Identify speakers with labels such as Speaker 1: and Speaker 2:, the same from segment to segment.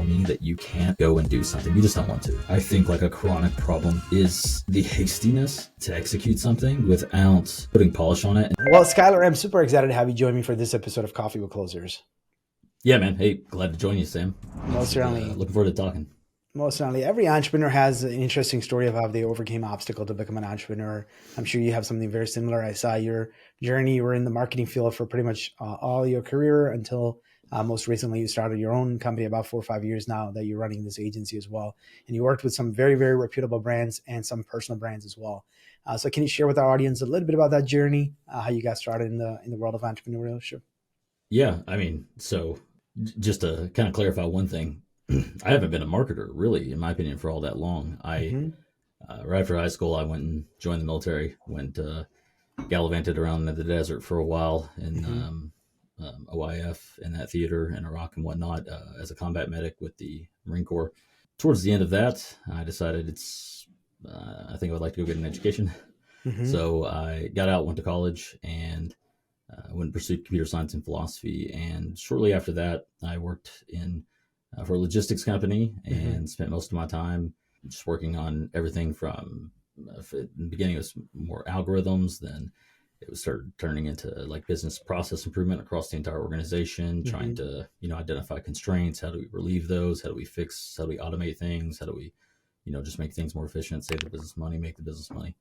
Speaker 1: me that you can't go and do something. You just don't want to. I think like a chronic problem is the hastiness to execute something without putting polish on it.
Speaker 2: Well, Skyler, I'm super excited to have you join me for this episode of Coffee with Closers.
Speaker 1: Yeah, man. Hey, glad to join you, Sam.
Speaker 2: Most certainly.
Speaker 1: Looking forward to talking.
Speaker 2: Most certainly. Every entrepreneur has an interesting story of how they overcame obstacle to become an entrepreneur. I'm sure you have something very similar. I saw your journey. You were in the marketing field for pretty much all your career until most recently you started your own company about 4 or 5 years now that you're running this agency as well. And you worked with some very, very reputable brands and some personal brands as well. So can you share with our audience a little bit about that journey, how you got started in the world of entrepreneurship?
Speaker 1: Yeah, I mean, so just to kind of clarify one thing, I haven't been a marketer really, in my opinion, for all that long. Right after high school, I went and joined the military, gallivanted around in the desert for a while in OIF in that theater in Iraq and whatnot as a combat medic with the Marine Corps. Towards the end of that, I decided I think I would like to go get an education. So I got out, went to college, and went and pursued computer science and philosophy. And shortly after that, I worked for a logistics company and spent most of my time just working on everything from, in the beginning it was more algorithms, then it was started turning into like business process improvement across the entire organization, trying to, identify constraints. How do we relieve those? How do we automate things? How do we, just make things more efficient, save the business money, make the business money.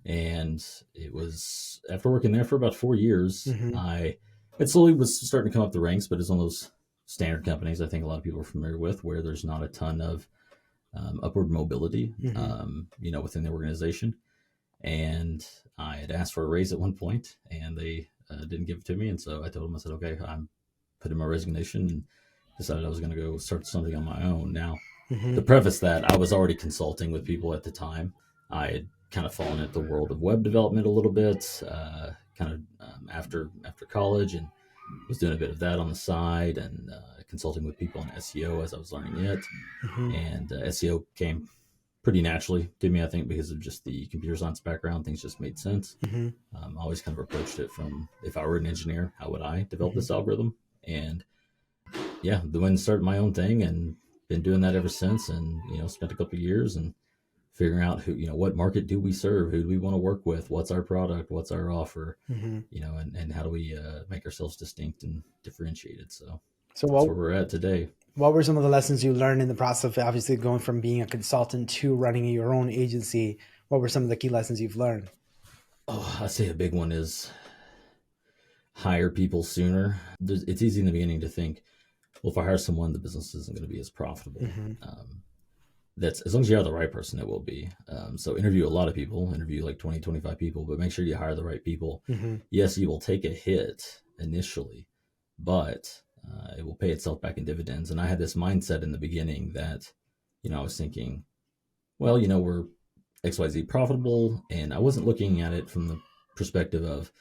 Speaker 1: And it was after working there for about 4 years, it slowly was starting to come up the ranks, but it's one of those standard companies I think a lot of people are familiar with, where there's not a ton of upward mobility, within the organization. And I had asked for a raise at one point, and they didn't give it to me. And so I told them, I said, okay, I'm putting my resignation, and decided I was going to go start something on my own. Now, to preface that, I was already consulting with people at the time. I had kind of fallen into the world of web development a little bit, after college, and was doing a bit of that on the side, and consulting with people on SEO as I was learning it. And SEO came pretty naturally to me, I think, because of just the computer science background. Things just made sense. I always kind of approached it from, if I were an engineer, how would I develop this algorithm? And yeah, then started my own thing and been doing that ever since. And, spent a couple of years and figuring out who, what market do we serve? Who do we want to work with? What's our product? What's our offer? And how do we make ourselves distinct and differentiated? So that's where we're at today.
Speaker 2: What were some of the lessons you learned in the process of obviously going from being a consultant to running your own agency? What were some of the key lessons you've learned?
Speaker 1: Oh, I'd say a big one is hire people sooner. It's easy in the beginning to think, well, if I hire someone, the business isn't going to be as profitable. That's as long as you hire the right person, it will be. So interview a lot of people, interview like 20, 25 people, but make sure you hire the right people. Yes, you will take a hit initially, but it will pay itself back in dividends. And I had this mindset in the beginning that, I was thinking, well, we're XYZ profitable. And I wasn't looking at it from the perspective of,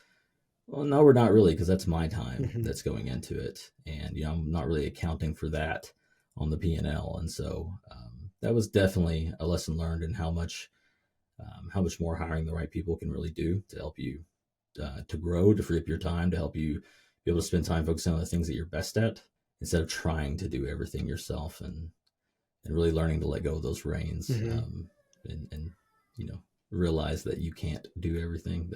Speaker 1: well, no, we're not really, because that's my time that's going into it. And, I'm not really accounting for that on the P&L. And so that was definitely a lesson learned in how much more hiring the right people can really do to help you to grow, to free up your time, to help you be able to spend time focusing on the things that you're best at, instead of trying to do everything yourself, and really learning to let go of those reins, and realize that you can't do everything.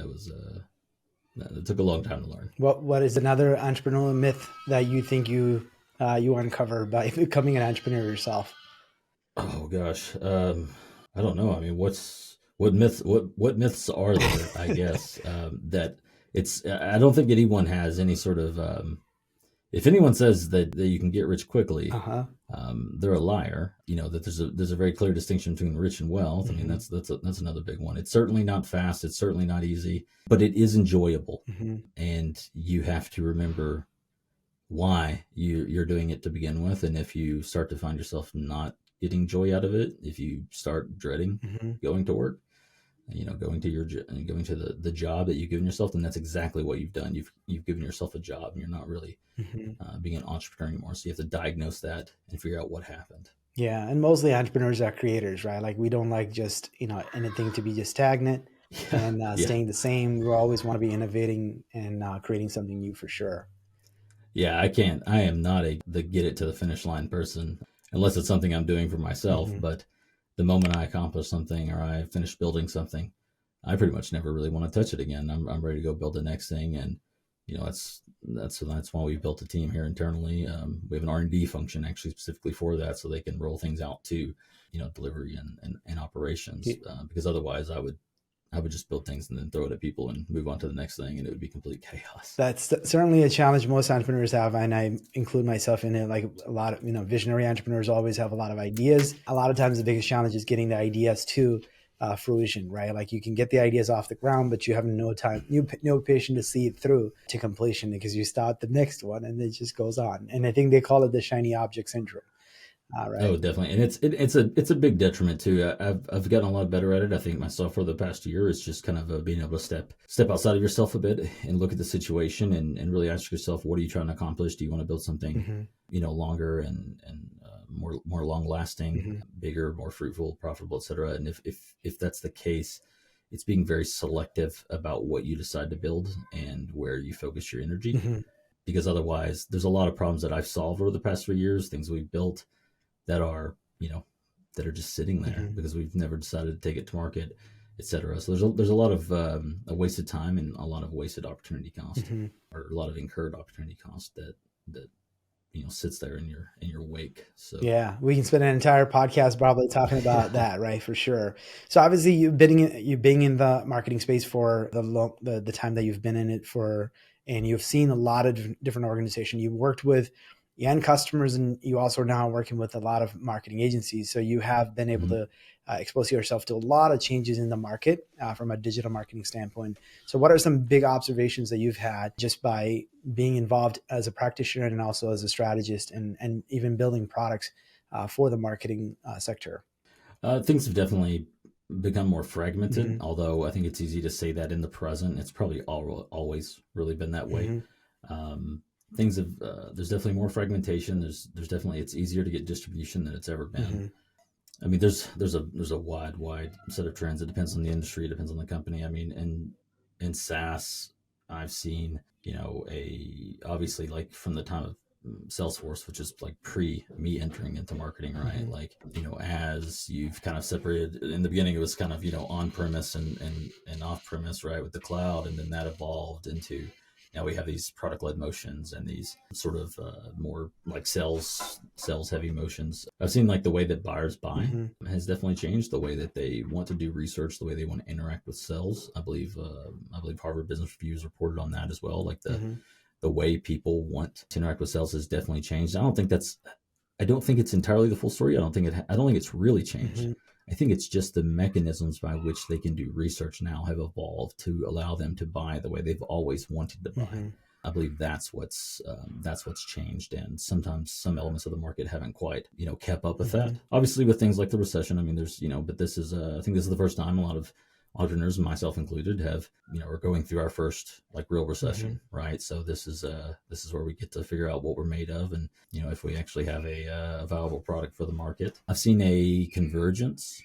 Speaker 1: That took a long time to learn.
Speaker 2: What is another entrepreneurial myth that you think you uncover by becoming an entrepreneur yourself?
Speaker 1: Oh gosh, I don't know. I mean, what myths are there? I guess that I don't think anyone has any sort of. If anyone says that you can get rich quickly, they're a liar. That there's a very clear distinction between rich and wealth. I mean, that's another big one. It's certainly not fast. It's certainly not easy, but it is enjoyable. And you have to remember why you're doing it to begin with. And if you start to find yourself not getting joy out of it, if you start dreading going to work, going to the job that you've given yourself, then that's exactly what you've done. You've given yourself a job, and you're not really being an entrepreneur anymore. So you have to diagnose that and figure out what happened.
Speaker 2: Yeah, and mostly entrepreneurs are creators, right? Like, we don't like just anything to be just stagnant and staying the same. We always want to be innovating and creating something new for sure.
Speaker 1: Yeah, I am not the get it to the finish line person. unless it's something I'm doing for myself.
Speaker 2: Mm-hmm.
Speaker 1: But the moment I accomplish something or I finish building something, I pretty much never really want to touch it again. I'm ready to go build the next thing. And, that's why we built a team here internally. We have an R&D function actually specifically for that, so they can roll things out to, delivery and operations. Because otherwise I would just build things and then throw it at people and move on to the next thing, and it would be complete chaos.
Speaker 2: That's certainly a challenge most entrepreneurs have, and I include myself in it. Like a lot of visionary entrepreneurs always have a lot of ideas. A lot of times, the biggest challenge is getting the ideas to fruition, right? Like you can get the ideas off the ground, but you have no time, no patience to see it through to completion because you start the next one and it just goes on. And I think they call it the shiny object syndrome. Right.
Speaker 1: Oh, definitely, and it's a big detriment too. I've gotten a lot better at it. I think myself for the past year is just kind of being able to step outside of yourself a bit and look at the situation and really ask yourself, what are you trying to accomplish? Do you want to build something, longer and more long lasting, bigger, more fruitful, profitable, etc. And if that's the case, it's being very selective about what you decide to build and where you focus your energy, because otherwise, there's a lot of problems that I've solved over the past 3 years, things we've built that are just sitting there because we've never decided to take it to market, etc. So there's a lot of a wasted time and a lot of wasted opportunity cost, or a lot of incurred opportunity cost that sits there in your wake. So
Speaker 2: yeah, we can spend an entire podcast probably talking about that, right? For sure. So obviously you've been in the marketing space for the time that you've been in it for, and you've seen a lot of different organizations. You've worked with end customers, and you also are now working with a lot of marketing agencies. So you have been able to expose yourself to a lot of changes in the market from a digital marketing standpoint. So what are some big observations that you've had just by being involved as a practitioner and also as a strategist and even building products for the marketing sector?
Speaker 1: Things have definitely become more fragmented, although I think it's easy to say that in the present. It's probably always really been that way. Things have there's definitely more fragmentation. There's definitely, it's easier to get distribution than it's ever been. I mean, there's a wide set of trends. It depends on the industry. It depends on the company. I mean, in SaaS, I've seen, obviously like from the time of Salesforce, which is like pre me entering into marketing, right? Like, as you've kind of separated in the beginning, it was kind of, on premise and off premise, right? With the cloud. And then that evolved into, now we have these product led motions and these sort of more like sales heavy motions. I've seen like the way that buyers buy has definitely changed, the way that they want to do research, the way they want to interact with sales. I believe Harvard Business Review has reported on that as well. Like the way people want to interact with sales has definitely changed. I don't think it's entirely the full story. I don't think it's really changed. I think it's just the mechanisms by which they can do research now have evolved to allow them to buy the way they've always wanted to buy. I believe that's what's changed, and sometimes some elements of the market haven't quite kept up with that. Obviously, with things like the recession, I mean, there's but this is I think this is the first time a lot of entrepreneurs, myself included, have are going through our first like real recession, right? So this is where we get to figure out what we're made of, and if we actually have a viable product for the market. I've seen a convergence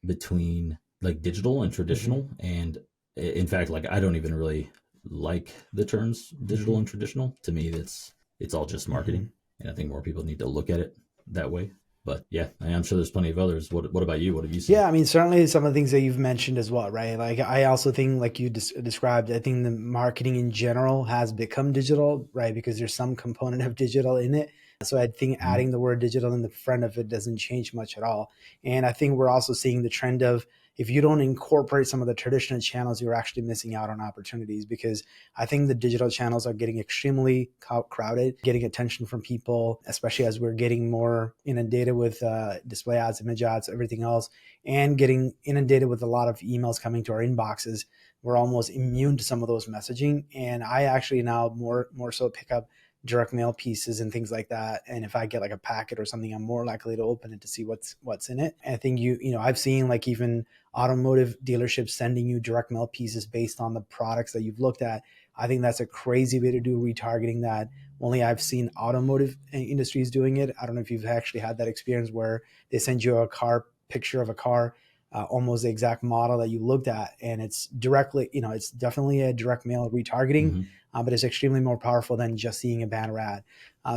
Speaker 1: between like digital and traditional, and in fact, like I don't even really like the terms digital and traditional. To me, it's all just marketing, and I think more people need to look at it that way. But yeah, I'm sure there's plenty of others. What about you? What have you seen?
Speaker 2: Yeah, I mean, certainly some of the things that you've mentioned as well, right? Like I also think, like you described, I think the marketing in general has become digital, right? Because there's some component of digital in it. So I think adding the word digital in the front of it doesn't change much at all. And I think we're also seeing the trend of, if you don't incorporate some of the traditional channels, you're actually missing out on opportunities, because I think the digital channels are getting extremely crowded, getting attention from people, especially as we're getting more inundated with display ads, image ads, everything else, and getting inundated with a lot of emails coming to our inboxes. We're almost immune to some of those messaging. And I actually now more so pick up direct mail pieces and things like that. And if I get like a packet or something, I'm more likely to open it to see what's in it. And I think I've seen like even automotive dealerships sending you direct mail pieces based on the products that you've looked at. I think that's a crazy way to do retargeting that only I've seen automotive industries doing it. I don't know if you've actually had that experience where they send you a picture of a car, almost the exact model that you looked at. And it's directly, it's definitely a direct mail retargeting, but it's extremely more powerful than just seeing a banner ad.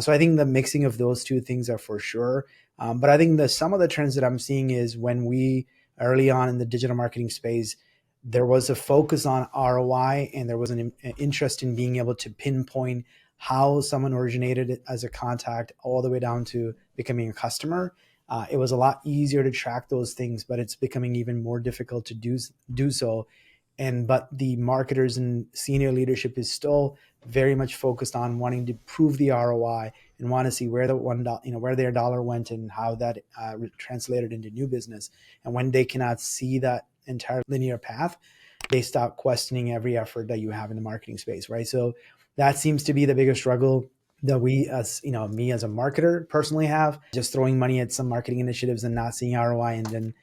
Speaker 2: So I think the mixing of those two things are for sure. But I think some of the trends that I'm seeing is when we early on in the digital marketing space, there was a focus on ROI, and there was an interest in being able to pinpoint how someone originated as a contact all the way down to becoming a customer. It was a lot easier to track those things, but it's becoming even more difficult to do so. But the marketers and senior leadership is still very much focused on wanting to prove the ROI and want to see where where their dollar went and how that translated into new business. And when they cannot see that entire linear path, they stop questioning every effort that you have in the marketing space, right? So that seems to be the biggest struggle that me as a marketer personally have, just throwing money at some marketing initiatives and not seeing ROI, and then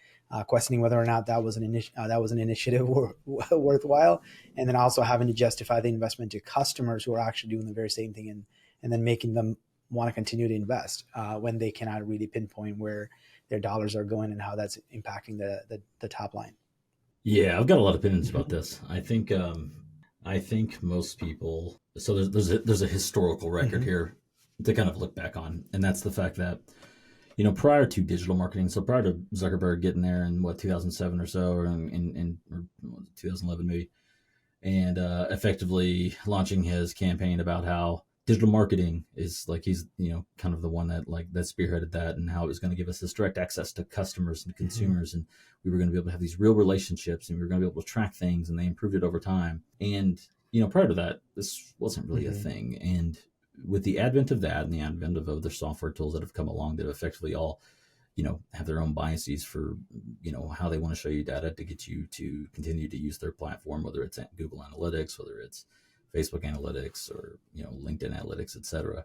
Speaker 2: questioning whether or not that was an initiative worthwhile, and then also having to justify the investment to customers who are actually doing the very same thing, and then making them want to continue to invest when they cannot really pinpoint where their dollars are going and how that's impacting the top line.
Speaker 1: Yeah, I've got a lot of opinions about this. I think most people. So there's a historical record here to kind of look back on, and that's the fact that prior to digital marketing, so prior to Zuckerberg getting there in 2007 or so, or in 2011 maybe, and effectively launching his campaign about how digital marketing is like he's kind of the one that spearheaded that, and how it was going to give us this direct access to customers and consumers, and we were going to be able to have these real relationships, and we were going to be able to track things, and they improved it over time. And prior to that, this wasn't really a thing. And with the advent of that and the advent of other software tools that have come along that effectively all have their own biases for how they want to show you data to get you to continue to use their platform, whether it's Google Analytics, whether it's Facebook Analytics, or LinkedIn Analytics, etc.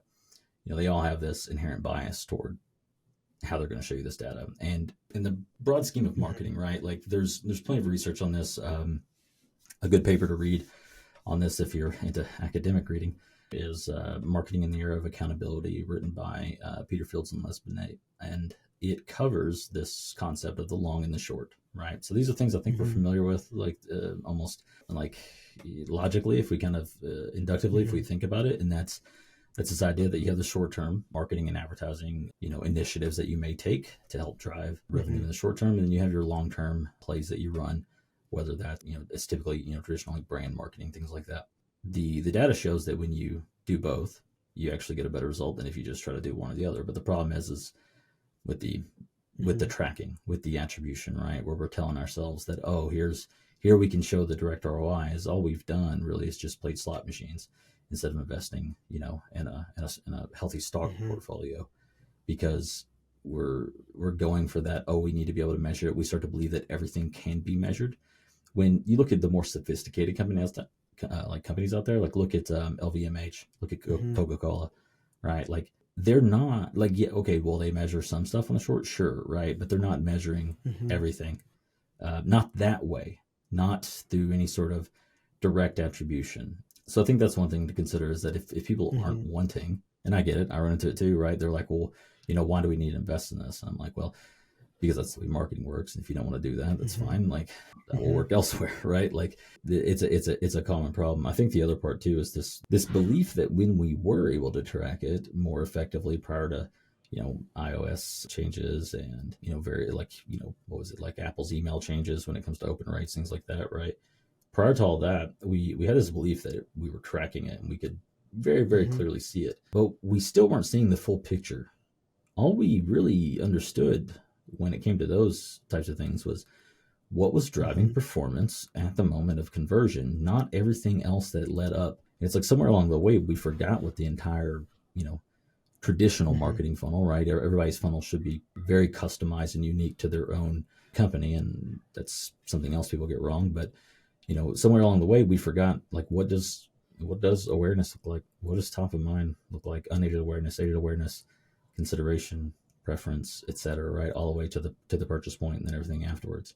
Speaker 1: They all have this inherent bias toward how they're going to show you this data. And in the broad scheme of marketing, right, like there's plenty of research on this. A good paper to read on this, if you're into academic reading, is Marketing in the Era of Accountability, written by Peter Fields and Les Binet. And it covers this concept of the long and the short, right? So these are things I think we're familiar with, like almost like logically, if we kind of inductively, if we think about it. And that's this idea that you have the short-term marketing and advertising, initiatives that you may take to help drive revenue in the short term. And then you have your long-term plays that you run, whether that, it's typically, traditional like brand marketing, things like that. The data shows that when you do both, you actually get a better result than if you just try to do one or the other. But the problem is with the tracking, with the attribution, right, where we're telling ourselves that, oh, here we can show the direct ROI, is all we've done really is just played slot machines instead of investing, in a healthy stock portfolio, because we're going for that. Oh, we need to be able to measure it. We start to believe that everything can be measured. When you look at the more sophisticated companies out there, like look at LVMH, look at Coca-Cola, right? Like they're not like, yeah, okay, well, they measure some stuff on the short, sure, right, but they're not measuring everything, not that way, not through any sort of direct attribution. So I think that's one thing to consider, is that if people aren't wanting, and I get it, I run into it too, right? They're like, well, why do we need to invest in this? And I'm like, well, because that's the way marketing works. And if you don't want to do that, that's fine. Like that will work elsewhere, right? Like it's a common problem. I think the other part too is this belief that when we were able to track it more effectively prior to iOS changes and very like what was it, like Apple's email changes when it comes to open rates, things like that, right? Prior to all that, we had this belief that we were tracking it and we could very, very clearly see it, but we still weren't seeing the full picture. All we really understood when it came to those types of things was what was driving performance at the moment of conversion, not everything else that led up. And it's like somewhere along the way, we forgot what the entire, traditional marketing funnel, right? Everybody's funnel should be very customized and unique to their own company. And that's something else people get wrong. But, somewhere along the way, we forgot, like, what does awareness look like? What does top of mind look like? Unaided awareness, aided awareness, consideration, preference, etc., right, all the way to the purchase point, and then everything afterwards.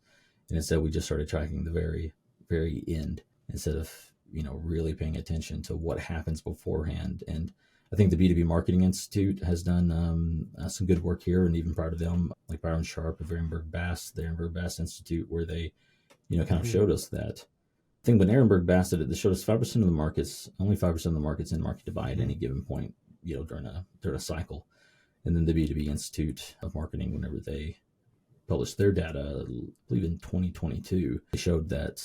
Speaker 1: And instead we just started tracking the very, very end, instead of really paying attention to what happens beforehand. And I think the B2B Marketing Institute has done some good work here, and even prior to them, like Byron Sharp of Ehrenberg Bass, the Ehrenberg Bass Institute, where they kind of showed us that. I think when Ehrenberg Bass did it, they showed us 5% of the markets, only 5% of the markets in market to buy at any given point during a cycle. And then the B2B Institute of Marketing, whenever they published their data, I believe in 2022, they showed that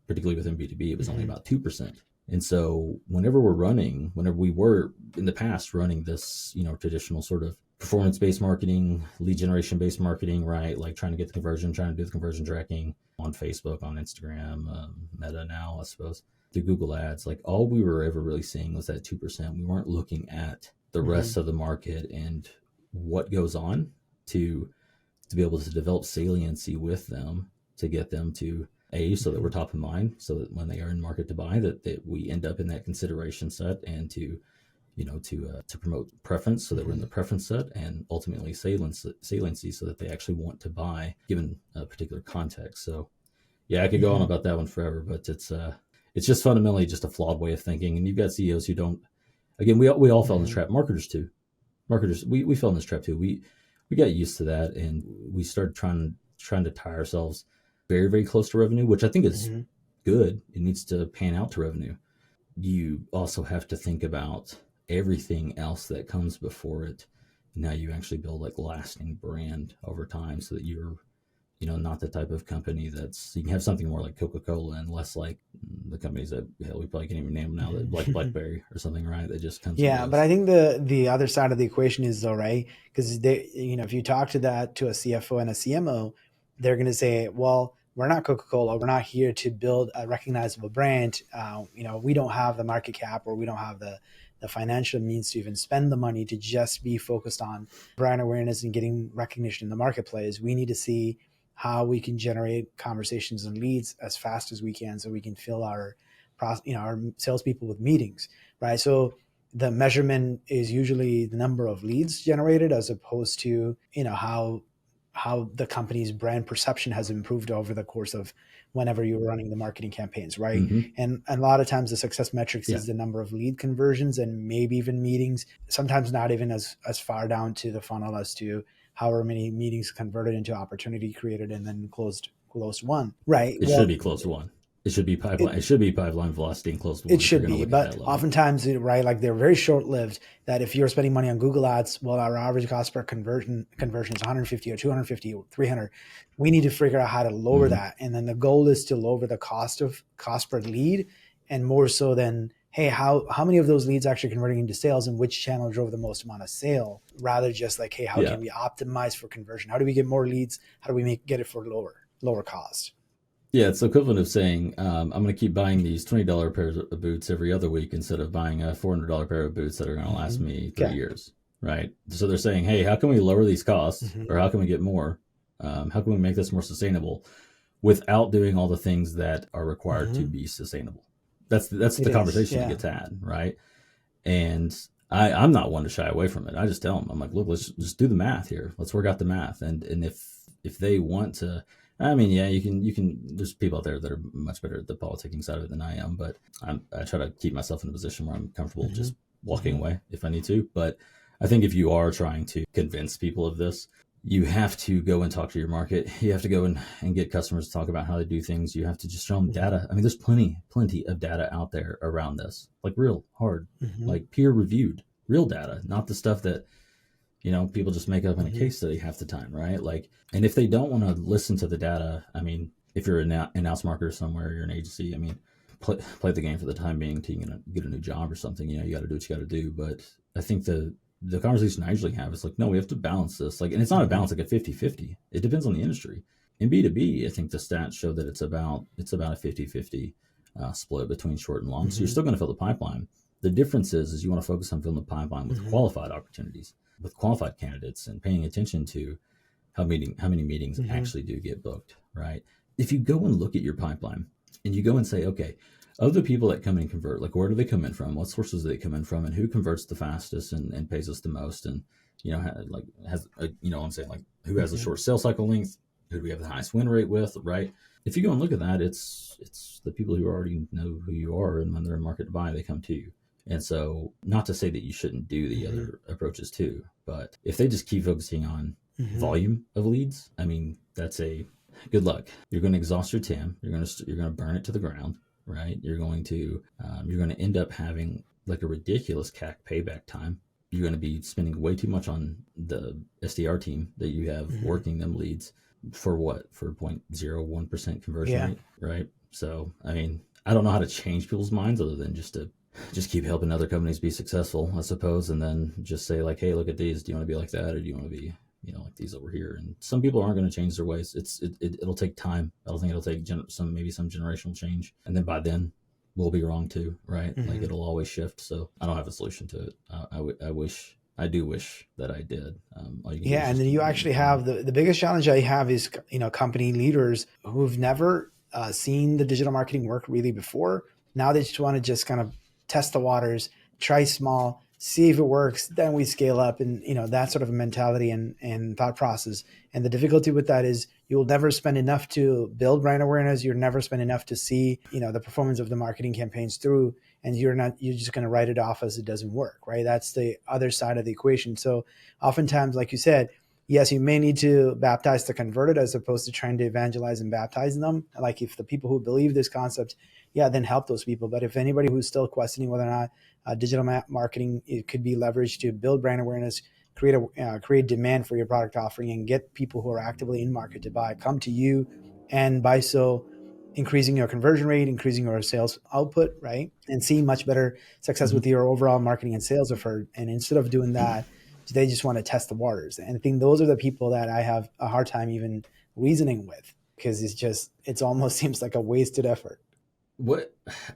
Speaker 1: particularly within B2B, it was only about 2%. And so whenever we were in the past running this, traditional sort of performance-based marketing, lead generation-based marketing, right? Like trying to get the conversion, trying to do the conversion tracking on Facebook, on Instagram, Meta now, I suppose, through Google Ads. Like all we were ever really seeing was that 2%. We weren't looking at the rest of the market and what goes on to be able to develop saliency with them to get them to so that we're top of mind, so that when they are in market to buy, that we end up in that consideration set, and to promote preference so that we're in the preference set, and ultimately saliency so that they actually want to buy given a particular context. So yeah, I could go on about that one forever, but it's just fundamentally just a flawed way of thinking. And you've got CEOs who don't, again, we all fell in this trap. Marketers, we fell in this trap too. We got used to that, and we started trying to tie ourselves very, very close to revenue, which I think is good. It needs to pan out to revenue. You also have to think about everything else that comes before it. Now you actually build like lasting brand over time, so that you're, not the type of company you can have something more like Coca-Cola and less like the companies that we probably can't even name them now, that like BlackBerry or something, right? That just comes.
Speaker 2: Yeah, but I think the other side of the equation is though, right? Because if you talk to a CFO and a CMO, they're going to say, well, we're not Coca-Cola. We're not here to build a recognizable brand. We don't have the market cap, or we don't have the financial means to even spend the money to just be focused on brand awareness and getting recognition in the marketplace. We need to see how we can generate conversations and leads as fast as we can, so we can fill our salespeople with meetings, right? So the measurement is usually the number of leads generated, as opposed to how the company's brand perception has improved over the course of whenever you're running the marketing campaigns, right? And a lot of times the success metrics is the number of lead conversions, and maybe even meetings, sometimes not even as far down to the funnel as to however many meetings converted into opportunity created and then closed one, right?
Speaker 1: It should be closed one. It should be pipeline. It should be pipeline velocity and closed one.
Speaker 2: It should be, but oftentimes, right, like they're very short-lived. That if you're spending money on Google Ads, well, our average cost per conversion is 150 or 250 or 300. We need to figure out how to lower that, and then the goal is to lower the cost per lead, and more so than, hey, how many of those leads actually converting into sales, and which channel drove the most amount of sale, rather just like, hey, how can we optimize for conversion? How do we get more leads? How do we get it for lower cost?
Speaker 1: Yeah, it's equivalent of saying, I'm going to keep buying these $20 pairs of boots every other week instead of buying a $400 pair of boots that are going to last me 3 years, right? So they're saying, hey, how can we lower these costs, or how can we get more? How can we make this more sustainable without doing all the things that are required to be sustainable? That's the conversation that gets had, right? And I'm not one to shy away from it. I just tell them, I'm like, look, let's just do the math here. Let's work out the math. And if they want to, I mean, yeah, you can, there's people out there that are much better at the politicking side of it than I am, but I try to keep myself in a position where I'm comfortable just walking away if I need to. But I think if you are trying to convince people of this, you have to go and talk to your market. You have to go and get customers to talk about how they do things. You have to just show them data. I mean, there's plenty of data out there around this, like real hard, like peer reviewed, real data, not the stuff that, people just make up in a case study half the time, right? Like, and if they don't want to listen to the data, I mean, if you're an in-house marketer somewhere, you're an agency, I mean, play the game for the time being till you get a new job or something. You got to do what you got to do. But I think the conversation I usually have is like, no, we have to balance this. Like, and it's not a balance like a 50-50. It depends on the industry. In B2B, I think the stats show that it's about a 50-50 split between short and long. So you're still going to fill the pipeline. The difference is you want to focus on filling the pipeline with qualified opportunities, with qualified candidates, and paying attention to how many meetings actually do get booked, right? If you go and look at your pipeline and you go and say, okay, of the people that come in and convert, like where do they come in from? What sources do they come in from? And who converts the fastest and pays us the most? And, I'm saying, like, who has the short sales cycle length? Who do we have the highest win rate with, right? If you go and look at that, it's the people who already know who you are, and when they're in market to buy, they come to you. And so, not to say that you shouldn't do the other approaches too, but if they just keep focusing on volume of leads, I mean, that's a good luck. You're going to exhaust your TAM. You're going to burn it to the ground, right? You're going to end up having like a ridiculous CAC payback time. you're going to be spending way too much on the SDR team that you have working them leads for what? For 0.01% conversion rate, right? So, I mean, I don't know how to change people's minds other than just keep helping other companies be successful, I suppose, and then just say like, hey, look at these. Do you want to be like that, or do you want to be, like these over here? And some people aren't going to change their ways. It'll take time. I don't think it'll take some generational change, and then by then we'll be wrong too, right? Like it'll always shift. So I don't have a solution to it. I do wish that I did.
Speaker 2: And then you actually have the biggest challenge I have is, company leaders who've never seen the digital marketing work really before. Now they just want to just kind of test the waters, try small, see if it works, then we scale up, and that sort of a mentality and thought process. And the difficulty with that is you'll never spend enough to build brand awareness. You'll never spend enough to see the performance of the marketing campaigns through, and you're just going to write it off as it doesn't work, right? That's the other side of the equation. So oftentimes, like you said, yes, you may need to baptize the converted as opposed to trying to evangelize and baptize them. Like if the people who believe this concept, then help those people. But if anybody who's still questioning whether or not digital marketing, it could be leveraged to build brand awareness, create demand for your product offering, and get people who are actively in market to buy, come to you, and by so increasing your conversion rate, increasing your sales output, right? And seeing much better success with your overall marketing and sales effort. And instead of doing that, they just want to test the waters. And I think those are the people that I have a hard time even reasoning with, because it's almost seems like a wasted effort.
Speaker 1: What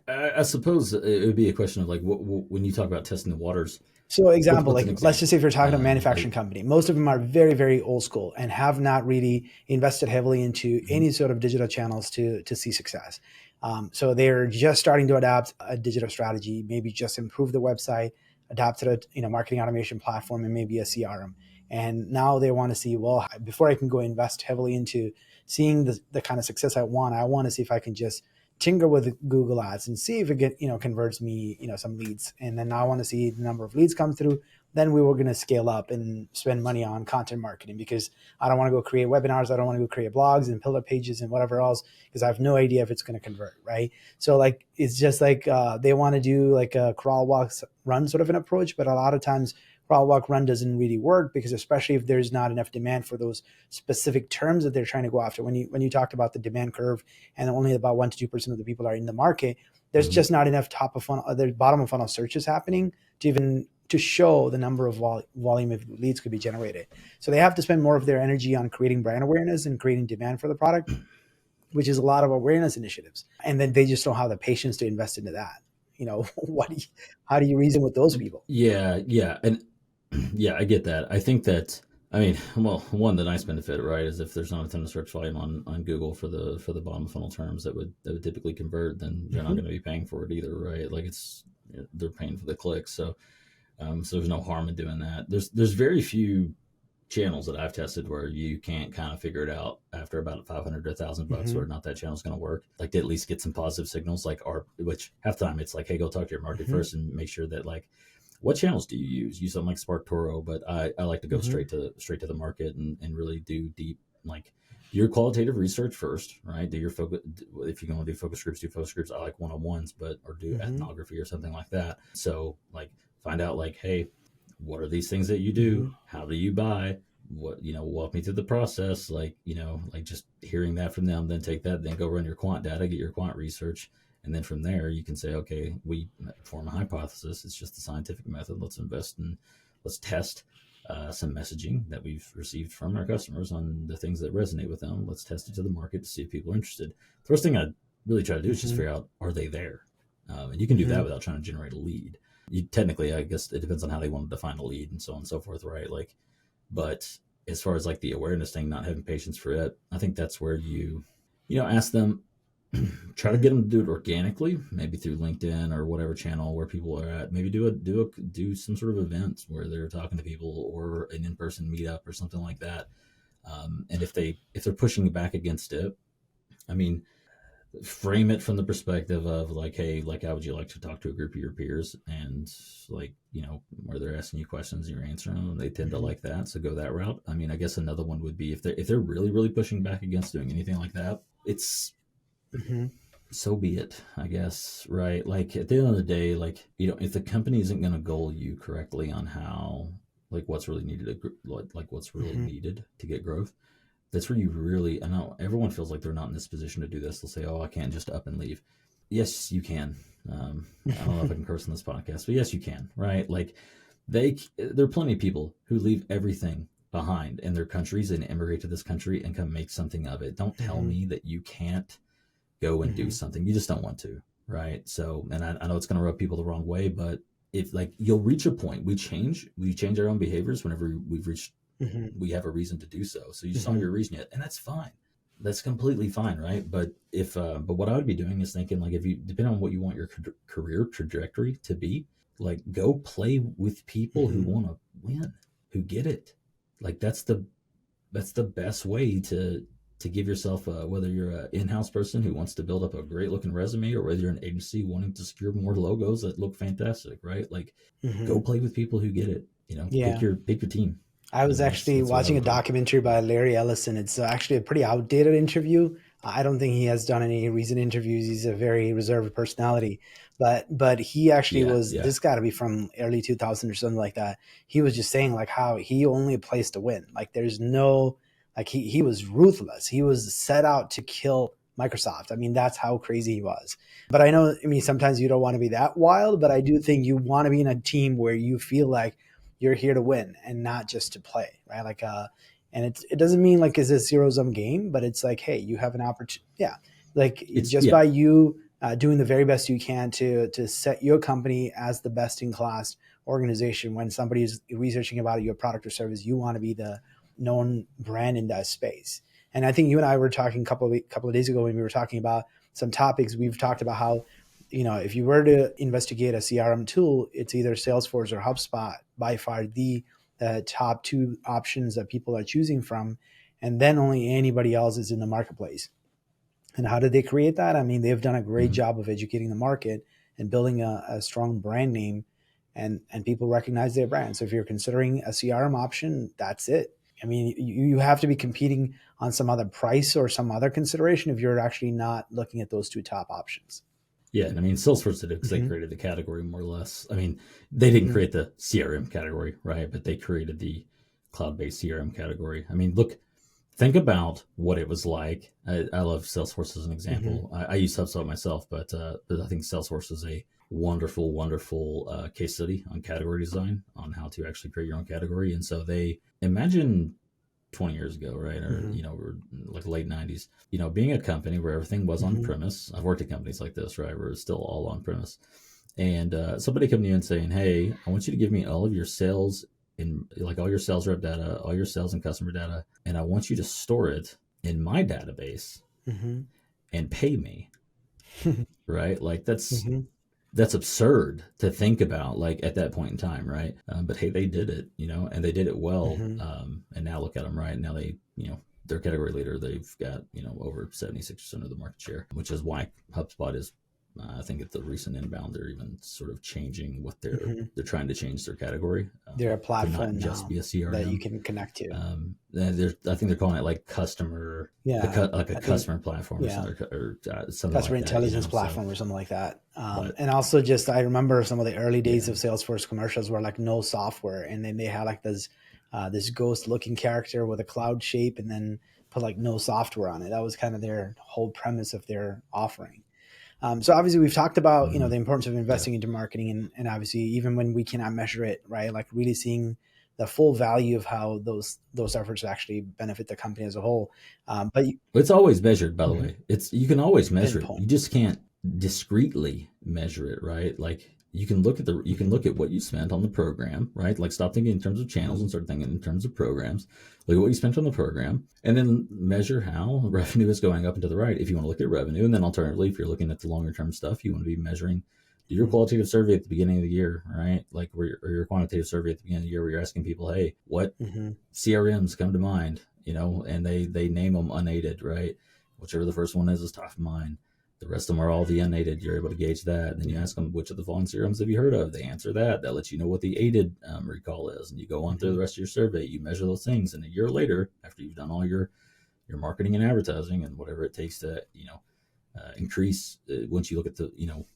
Speaker 1: I suppose it would be a question of like, when you talk about testing the waters.
Speaker 2: So example, let's just say if you're talking to a manufacturing company, most of them are very, very old school and have not really invested heavily into any sort of digital channels to see success. So they're just starting to adopt a digital strategy, maybe just improve the website, adapt to the marketing automation platform, and maybe a CRM. And now they want to see, well, before I can go invest heavily into seeing the kind of success I want to see if I can just tinker with Google Ads and see if it converts me some leads. And then I want to see the number of leads come through. Then we were going to scale up and spend money on content marketing, because I don't want to go create webinars. I don't want to go create blogs and pillar pages and whatever else, because I have no idea if it's going to convert, right? So like, it's just like they want to do like a crawl, walk, run sort of an approach. But a lot of times crawl, walk, run doesn't really work, because especially if there's not enough demand for those specific terms that they're trying to go after. When you talked about the demand curve and only about 1% to 2% of the people are in the market, there's just not enough top of funnel, there's bottom of funnel searches happening to show the number of volume of leads could be generated. So they have to spend more of their energy on creating brand awareness and creating demand for the product, which is a lot of awareness initiatives. And then they just don't have the patience to invest into that. How do you reason with those people?
Speaker 1: Yeah. And yeah, I get that. I think that, one, the nice benefit, right, is if there's not a ton of search volume on Google for the bottom funnel terms that would typically convert, then you're not going to be paying for it either, right? Like they're paying for the clicks. So there's no harm in doing that. There's very few channels that I've tested where you can't kind of figure it out after about $500 to $1,000 bucks whether or not that channel's going to work. Like, to at least get some positive signals, which half the time it's like, hey, go talk to your market first and make sure that, like, what channels do you use? Use something like SparkToro, but I like to go straight to the market and really do deep, like, your qualitative research first, right? Do your focus. If you're going to do focus groups, do focus groups. I like one-on-ones, or do ethnography or something like that. So, like, find out, like, hey, what are these things that you do? How do you buy? What, walk me through the process. Like, like, just hearing that from them, then take that, then go run your quant data, get your quant research. And then from there, you can say, okay, we form a hypothesis. It's just the scientific method. Let's test some messaging that we've received from our customers on the things that resonate with them. Let's test it to the market to see if people are interested. The first thing I really try to do is just figure out, are they there? And you can do that without trying to generate a lead. Technically, I guess it depends on how they want to define a lead and so on and so forth, right? Like, but as far as like the awareness thing, not having patience for it, I think that's where you ask them, try to get them to do it organically, maybe through LinkedIn or whatever channel where people are at. Maybe do some sort of event where they're talking to people, or an in-person meetup or something like that. And if they're pushing back against it, frame it from the perspective of, like, hey, like, how would you like to talk to a group of your peers? And, like, where they're asking you questions and you're answering them, they tend to like that. So go that route. I guess another one would be if they're really, really pushing back against doing anything like that, it's so be it, I guess, right? Like at the end of the day, like, if the company isn't going to goal you correctly on how, like what's really needed like what's really
Speaker 2: Hmm.
Speaker 1: needed to get growth, that's where you really, I know everyone feels like they're not in this position to do this. They'll say, oh, I can't just up and leave. Yes, you can. I don't know if I can curse on this podcast, but yes, you can, right? Like there are plenty of people who leave everything behind in their countries and immigrate to this country and come make something of it. Don't tell
Speaker 2: Hmm.
Speaker 1: me that you can't go and do
Speaker 2: Hmm.
Speaker 1: something. You just don't want to, right? So, and I know it's going to rub people the wrong way, but if like you'll reach a point, we change our own behaviors whenever
Speaker 2: Hmm.
Speaker 1: we have a reason to do so. So you just don't have
Speaker 2: Hmm.
Speaker 1: your reason yet, and that's fine. That's completely fine, right? But what I would be doing is thinking like if you depending on what you want your career trajectory to be, like go play with people who
Speaker 2: Hmm.
Speaker 1: want to win, who get it. Like that's the best way to give yourself whether you're an in-house person who wants to build up a great looking resume or whether you're an agency wanting to secure more logos that look fantastic, right? Like go
Speaker 2: Hmm.
Speaker 1: play with people who get it. Pick
Speaker 2: Yeah.
Speaker 1: your team.
Speaker 2: I was actually
Speaker 1: That's what I
Speaker 2: watching a
Speaker 1: would do.
Speaker 2: documentary by Larry Ellison. It's actually a pretty outdated interview. I don't think he has done any recent interviews. He's a very reserved personality, but he actually
Speaker 1: Yeah,
Speaker 2: was.
Speaker 1: yeah.
Speaker 2: This got to be from early 2000 or something like that. He was just saying like how he only plays to win. Like there's no like he was ruthless. He was set out to kill Microsoft. I mean that's how crazy he was. But I know. I mean sometimes you don't want to be that wild, but I do think you want to be in a team where you feel like you're here to win and not just to play, right? Like, and it doesn't mean like it's a zero sum game, but it's like, hey, you have an opportunity. Yeah, like
Speaker 1: It's
Speaker 2: just
Speaker 1: yeah.
Speaker 2: by you doing the very best you can to set your company as the best in class organization. When somebody is researching about your product or service, you want to be the known brand in that space. And I think you and I were talking a couple of days ago when we were talking about some topics. We've talked about how if you were to investigate a CRM tool, it's either Salesforce or HubSpot, by far the top two options that people are choosing from. And then only anybody else is in the marketplace. And how did they create that? I mean, they've done a great
Speaker 1: Mhm.
Speaker 2: job of educating the market and building a strong brand name, and people recognize their brand. So if you're considering a CRM option, that's it. I mean, you have to be competing on some other price or some other consideration if you're actually not looking at those two top options.
Speaker 1: Yeah, and I mean Salesforce did it because they
Speaker 2: Hmm.
Speaker 1: created the category more or less. I mean, they didn't
Speaker 2: Hmm.
Speaker 1: create the CRM category, right? But they created the cloud-based CRM category. I mean, look, think about what it was like. I love Salesforce as an
Speaker 2: Hmm.
Speaker 1: example. I use HubSpot myself, but I think Salesforce is a wonderful, wonderful case study on category design, on how to actually create your own category. And so they imagine 20 years ago, right? Or,
Speaker 2: Hmm.
Speaker 1: we're like late 90s, being a company where everything was on
Speaker 2: Hmm.
Speaker 1: premise. I've worked at companies like this, right? Where it's still all on premise. And somebody coming to you and saying, hey, I want you to give me all of your sales in like all your sales rep data, all your sales and customer data, and I want you to store it in my database
Speaker 2: Hmm.
Speaker 1: and pay me, right? Like
Speaker 2: Hmm.
Speaker 1: that's absurd to think about like at that point in time, right? But hey, they did it, and they did it well.
Speaker 2: Hmm.
Speaker 1: And now look at them, right? Now they're category leader. They've got over 76% of the market share, which is why HubSpot is. I think at the recent inbound, they're even sort of changing what
Speaker 2: Hmm.
Speaker 1: they're trying to change their category
Speaker 2: They're a
Speaker 1: to not
Speaker 2: platform
Speaker 1: just
Speaker 2: now
Speaker 1: be a
Speaker 2: that you
Speaker 1: CRM.
Speaker 2: can connect to.
Speaker 1: I think they're calling it like customer,
Speaker 2: Yeah,
Speaker 1: like a
Speaker 2: I think
Speaker 1: customer platform
Speaker 2: yeah,
Speaker 1: or something
Speaker 2: customer
Speaker 1: like that.
Speaker 2: intelligence
Speaker 1: So,
Speaker 2: platform or something like that.
Speaker 1: but
Speaker 2: And also just I remember some of the early days
Speaker 1: yeah,
Speaker 2: of Salesforce commercials were like no software, and then they had like this ghost looking character with a cloud shape, and then put like no software on it. That was kind of their whole premise of their offering. So obviously we've talked about
Speaker 1: mm-hmm,
Speaker 2: the importance of
Speaker 1: yeah.
Speaker 2: investing into marketing, and obviously even when we cannot measure it, right? Like really seeing the full value of how those efforts actually benefit the company as a whole. But
Speaker 1: It's always measured, by the
Speaker 2: Mhm.
Speaker 1: way. You can always measure it.
Speaker 2: Pinpoint.
Speaker 1: You just can't discreetly measure it, right? Like you can
Speaker 2: Hmm.
Speaker 1: look at what you spent on the program, right? Like stop thinking in terms of channels
Speaker 2: Hmm.
Speaker 1: and start thinking in terms of programs. Look at what you spent on the program, and then measure how revenue is going up and to the right. If you want to look at revenue, and then alternatively, if you're looking at the longer term stuff, you want to be measuring. Do your
Speaker 2: Hmm.
Speaker 1: qualitative survey at the beginning of the year, right? Like or your quantitative survey at the beginning of the year, where you're asking people, hey, what
Speaker 2: Hmm.
Speaker 1: CRMs come to mind, and they name them unaided, right? Whichever the first one is top of mind. The rest of them are all the unaided. You're able to gauge that. And then you ask them, which of the following CRMs have you heard of? They answer that. That lets you know what the aided recall is. And you go on through
Speaker 2: Hmm.
Speaker 1: the rest of your survey. You measure those things. And a year later, after you've done all your marketing and advertising and whatever it takes to, increase once you look at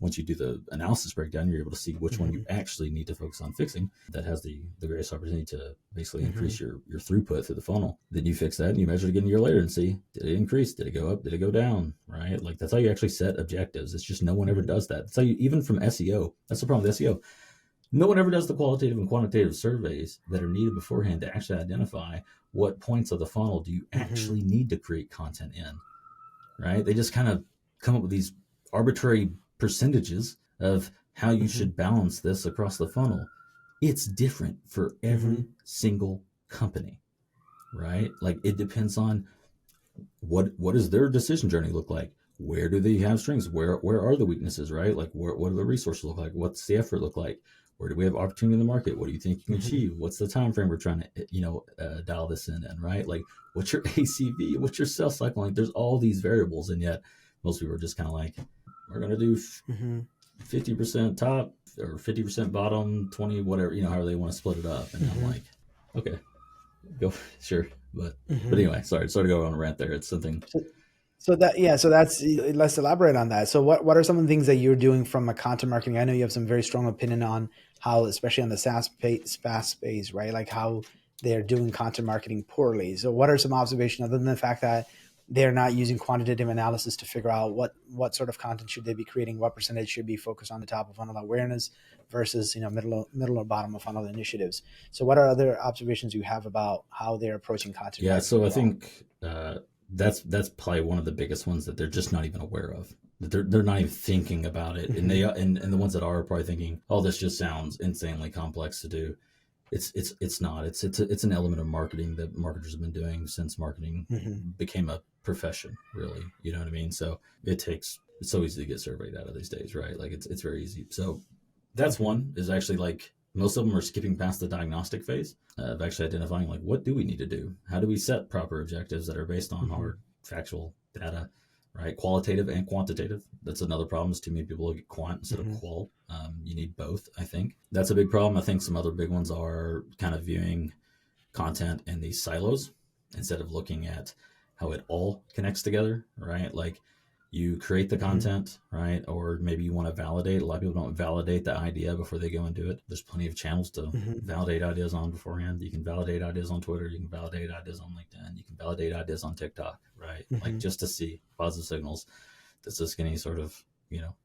Speaker 1: once you do the analysis breakdown, you're able to see which one you actually need to focus on fixing. That has the greatest opportunity to basically increase your throughput through the funnel. Then you fix that and you measure it again a year later and see, did it increase? Did it go up? Did it go down? Right? Like that's how you actually set objectives. It's just no one ever does that. That's how you, even from SEO, that's the problem with SEO. No one ever does the qualitative and quantitative surveys that are needed beforehand to actually identify what points of the funnel do you actually need to create content in, right? They just kind of come up with these arbitrary percentages of how you should balance this across the funnel. It's different for every single company, right? Like it depends on what does their decision journey look like? Where do they have strengths? Where are the weaknesses, right? Like what do the resources look like? What's the effort look like? Where do we have opportunity in the market? What do you think you can achieve? What's the time frame we're trying to, dial this in, right? Like, what's your ACV? What's your sales cycle? Like, there's all these variables, and yet most people are just kind of like, we're gonna do 50% top or 50% bottom, 20 whatever, however they want to split it up. And I'm like, okay, go sure, but anyway, sorry to go on a rant there. It's something.
Speaker 2: So that's, let's elaborate on that. So what are some of the things that you're doing from a content marketing? I know you have some very strong opinion on how, especially on the SaaS space, right? Like how they're doing content marketing poorly. So what are some observations other than the fact that they're not using quantitative analysis to figure out what sort of content should they be creating, what percentage should be focused on the top of funnel awareness versus, middle or bottom of funnel initiatives. So what are other observations you have about how they're approaching content?
Speaker 1: Yeah. So I think, that's probably one of the biggest ones that they're just not even aware of. They're not even thinking about it, and and the ones that are probably thinking, "Oh, this just sounds insanely complex to do." It's not. It's an element of marketing that marketers have been doing since marketing became a profession. Really, you know what I mean? So it's so easy to get surveyed out of these days, right? Like it's very easy. So that's one is actually like. Most of them are skipping past the diagnostic phase of actually identifying like what do we need to do? How do we set proper objectives that are based on hard factual data, right? Qualitative and quantitative. That's another problem is too many people look at quant instead of qual. You need both, I think. That's a big problem. I think some other big ones are kind of viewing content in these silos instead of looking at how it all connects together, right? Like you create the content, right? Or maybe you want to validate. A lot of people don't validate the idea before they go and do it. There's plenty of channels to validate ideas on beforehand. You can validate ideas on Twitter. You can validate ideas on LinkedIn. You can validate ideas on TikTok, right? Like just to see positive signals. Does this get any sort of,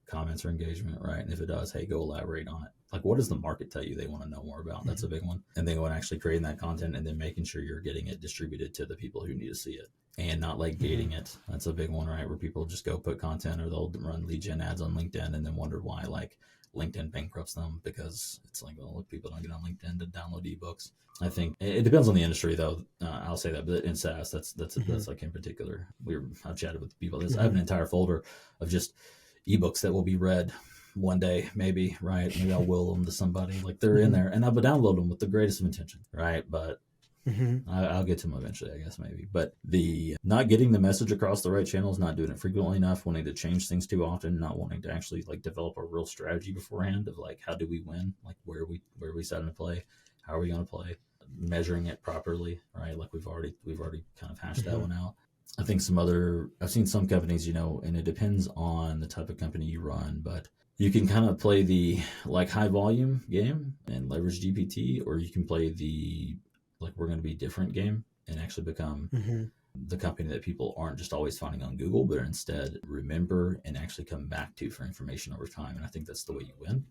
Speaker 1: comments or engagement, right? And if it does, hey, go elaborate on it. Like, what does the market tell you they want to know more about? That's a big one. And then go and actually creating that content and then making sure you're getting it distributed to the people who need to see it. And not like gating it. That's a big one, right? Where people just go put content or they'll run lead gen ads on LinkedIn and then wonder why like LinkedIn bankrupts them because it's like, well, look, people don't get on LinkedIn to download ebooks. I think it depends on the industry though. I'll say that, but in SaaS, that's like in particular. I've chatted with people. I have an entire folder of just ebooks that will be read one day, maybe, right? Maybe I'll will them to somebody like they're in there and I'll download them with the greatest of intention, right? But I'll get to them eventually, I guess, maybe. But the not getting the message across the right channels, not doing it frequently enough, wanting to change things too often, not wanting to actually like develop a real strategy beforehand of like how do we win, like where are we set to play, how are we going to play, measuring it properly, right? Like we've already kind of hashed that one out. I think I've seen some companies, and it depends on the type of company you run, but you can kind of play the like high volume game and leverage GPT, or you can play the like we're going to be different game and actually become the company that people aren't just always finding on Google, but instead remember and actually come back to for information over time. And I think that's the way you win.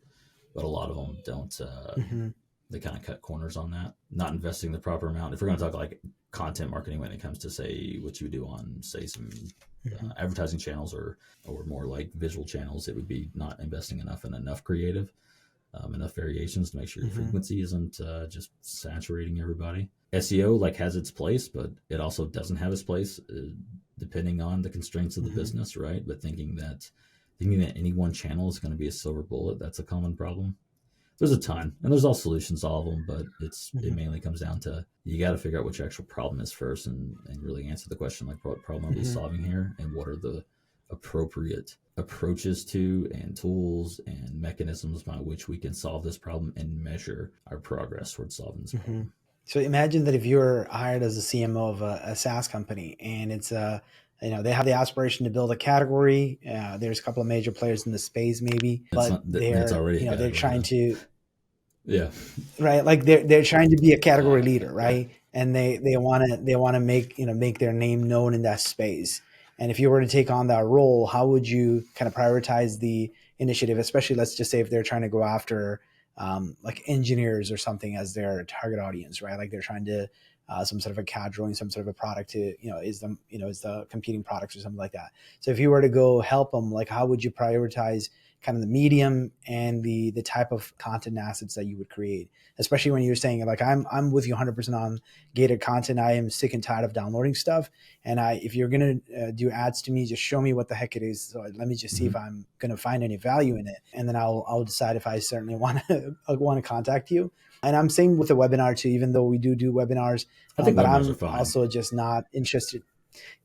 Speaker 1: But a lot of them don't. They kind of cut corners on that, not investing the proper amount. If we're going to talk like content marketing when it comes to say what you would do on say some advertising channels or more like visual channels, it would be not investing enough creative. Enough variations to make sure your frequency isn't just saturating everybody. SEO like has its place, but it also doesn't have its place depending on the constraints of the business, right? But thinking that any one channel is going to be a silver bullet, that's a common problem. There's a ton, and there's all solutions to all of them, but it mainly comes down to you got to figure out what your actual problem is first and really answer the question like what problem are we solving here and what are the appropriate approaches to and tools and mechanisms by which we can solve this problem and measure our progress towards solving this problem.
Speaker 2: So imagine that if you're hired as a CMO of a SaaS company and it's a They have the aspiration to build a category. There's a couple of major players in the space, maybe, but
Speaker 1: it's already a
Speaker 2: they're trying
Speaker 1: category.
Speaker 2: to,
Speaker 1: Yeah.
Speaker 2: right? Like they're trying to be a category leader,
Speaker 1: Yeah.
Speaker 2: right? And they want to make their name known in that space. And if you were to take on that role, how would you kind of prioritize the initiative? Especially, let's just say if they're trying to go after like engineers or something as their target audience, right? Like they're trying to some sort of a CAD drawing, some sort of a product to is the competing products or something like that. So if you were to go help them, like how would you prioritize kind of the medium and the type of content assets that you would create, especially when you're saying like I'm with you 100% on gated content. I am sick and tired of downloading stuff, and if you're gonna do ads to me, just show me what the heck it is. So let me just see if I'm gonna find any value in it, and then I'll decide if I certainly want to contact you. And I'm same with the webinar too, even though we do webinars,
Speaker 1: I think
Speaker 2: but
Speaker 1: webinars are
Speaker 2: I'm
Speaker 1: fine.
Speaker 2: also just not interested.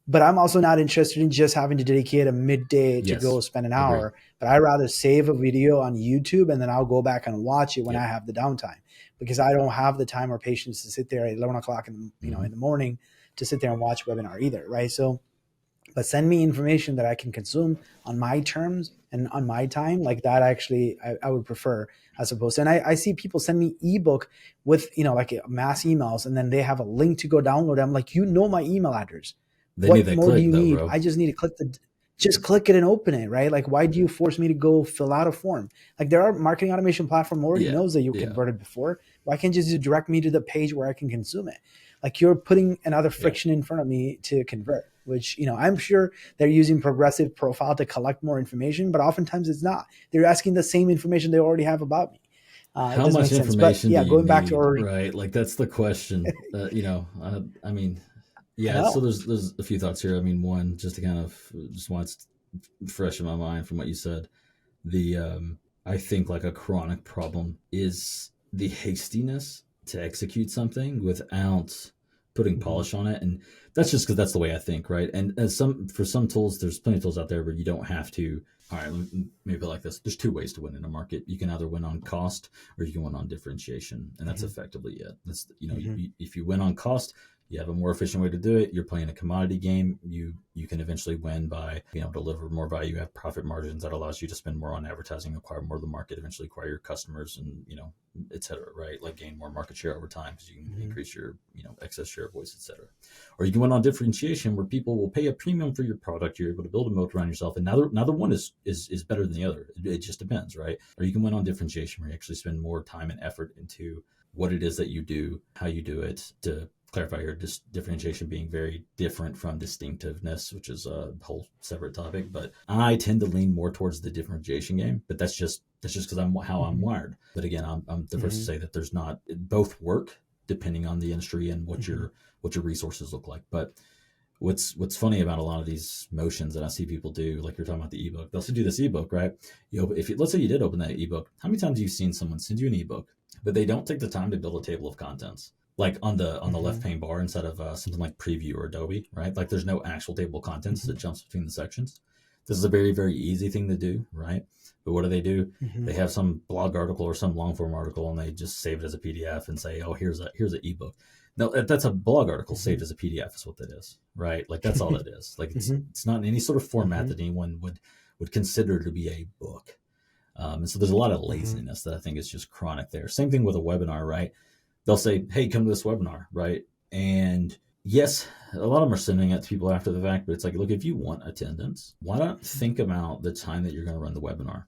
Speaker 2: But I'm also not interested in just having to dedicate a midday to go spend an hour.
Speaker 1: Agreed.
Speaker 2: But I rather save a video on YouTube and then I'll go back and watch it when I have the downtime, because I don't have the time or patience to sit there at 11 o'clock in the morning to sit there and watch a webinar either, right? So, but send me information that I can consume on my terms and on my time. Like that, actually, I would prefer as opposed to, and I see people send me ebook with, like mass emails, and then they have a link to go download. I'm like, my email address.
Speaker 1: They need
Speaker 2: What
Speaker 1: that
Speaker 2: more do
Speaker 1: click
Speaker 2: you
Speaker 1: though,
Speaker 2: need?
Speaker 1: bro.
Speaker 2: I just need to just click it and open it, right? Like, why do you force me to go fill out a form? Like, there are marketing automation platform already knows that you converted before. Why can't you just direct me to the page where I can consume it? Like, you're putting another friction in front of me to convert, which, I'm sure they're using progressive profile to collect more information, but oftentimes it's not. They're asking the same information they already have about me.
Speaker 1: How
Speaker 2: It doesn't
Speaker 1: much
Speaker 2: make sense. But
Speaker 1: information do
Speaker 2: yeah,
Speaker 1: you
Speaker 2: going back to
Speaker 1: need?
Speaker 2: our,
Speaker 1: Right. Like that's the question. I mean,
Speaker 2: I
Speaker 1: yeah. So
Speaker 2: know.
Speaker 1: there's a few thoughts here. I mean, one, just to kind of just once fresh in my mind from what you said. The I think like a chronic problem is the hastiness to execute something without putting
Speaker 2: Mm-hmm.
Speaker 1: polish on it, and that's just because that's the way I think, right? And as for some tools, there's plenty of tools out there where you don't have to. All right, maybe like this. There's two ways to win in a market. You can either win on cost or you can win on differentiation, and that's
Speaker 2: Mm-hmm.
Speaker 1: effectively it. That's
Speaker 2: Mm-hmm.
Speaker 1: if you win on cost, you have a more efficient way to do it. You're playing a commodity game. You can eventually win by being able to deliver more value. You have profit margins that allows you to spend more on advertising, acquire more of the market, eventually acquire your customers, and et cetera. Right, like gain more market share over time because you can
Speaker 2: Mm-hmm.
Speaker 1: increase your excess share of voice, et cetera. Or you can win on differentiation, where people will pay a premium for your product. You're able to build a moat around yourself, and neither one is better than the other. It just depends, right? Or you can win on differentiation, where you actually spend more time and effort into what it is that you do, how you do it, to clarify your differentiation being very different from distinctiveness, which is a whole separate topic. But I tend to lean more towards the differentiation game. But that's just because I'm how I'm
Speaker 2: Mm-hmm.
Speaker 1: wired. But again, I'm the first to
Speaker 2: Mm-hmm.
Speaker 1: say that there's not both work depending on the industry and
Speaker 2: Mm-hmm.
Speaker 1: what your resources look like. But what's funny about a lot of these motions that I see people do, like you're talking about the ebook, they'll also do this ebook, right? Let's say you did open that ebook, how many times have you seen someone send you an ebook, but they don't take the time to build a table of contents? Like on the left
Speaker 2: Mm-hmm.
Speaker 1: pane bar instead of something like Preview or Adobe, right? Like there's no actual table of contents that
Speaker 2: Mm-hmm.
Speaker 1: jumps between the sections. This is a very, very easy thing to do, right? But what do?
Speaker 2: Mm-hmm.
Speaker 1: They have some blog article or some long form article and they just save it as a PDF and say, oh, here's an ebook. No, that's a blog article
Speaker 2: Mm-hmm.
Speaker 1: saved as a PDF is what that is, right? Like that's all that is. Like
Speaker 2: Mm-hmm.
Speaker 1: it's not in any sort of format
Speaker 2: Mm-hmm.
Speaker 1: that anyone would consider to be a book. And so there's a lot of
Speaker 2: Mm-hmm.
Speaker 1: laziness that I think is just chronic there. Same thing with a webinar, right? They'll say, hey, come to this webinar, right? And yes, a lot of them are sending it to people after the fact, but it's like, look, if you want attendance, why not think about the time that you're going to run the webinar?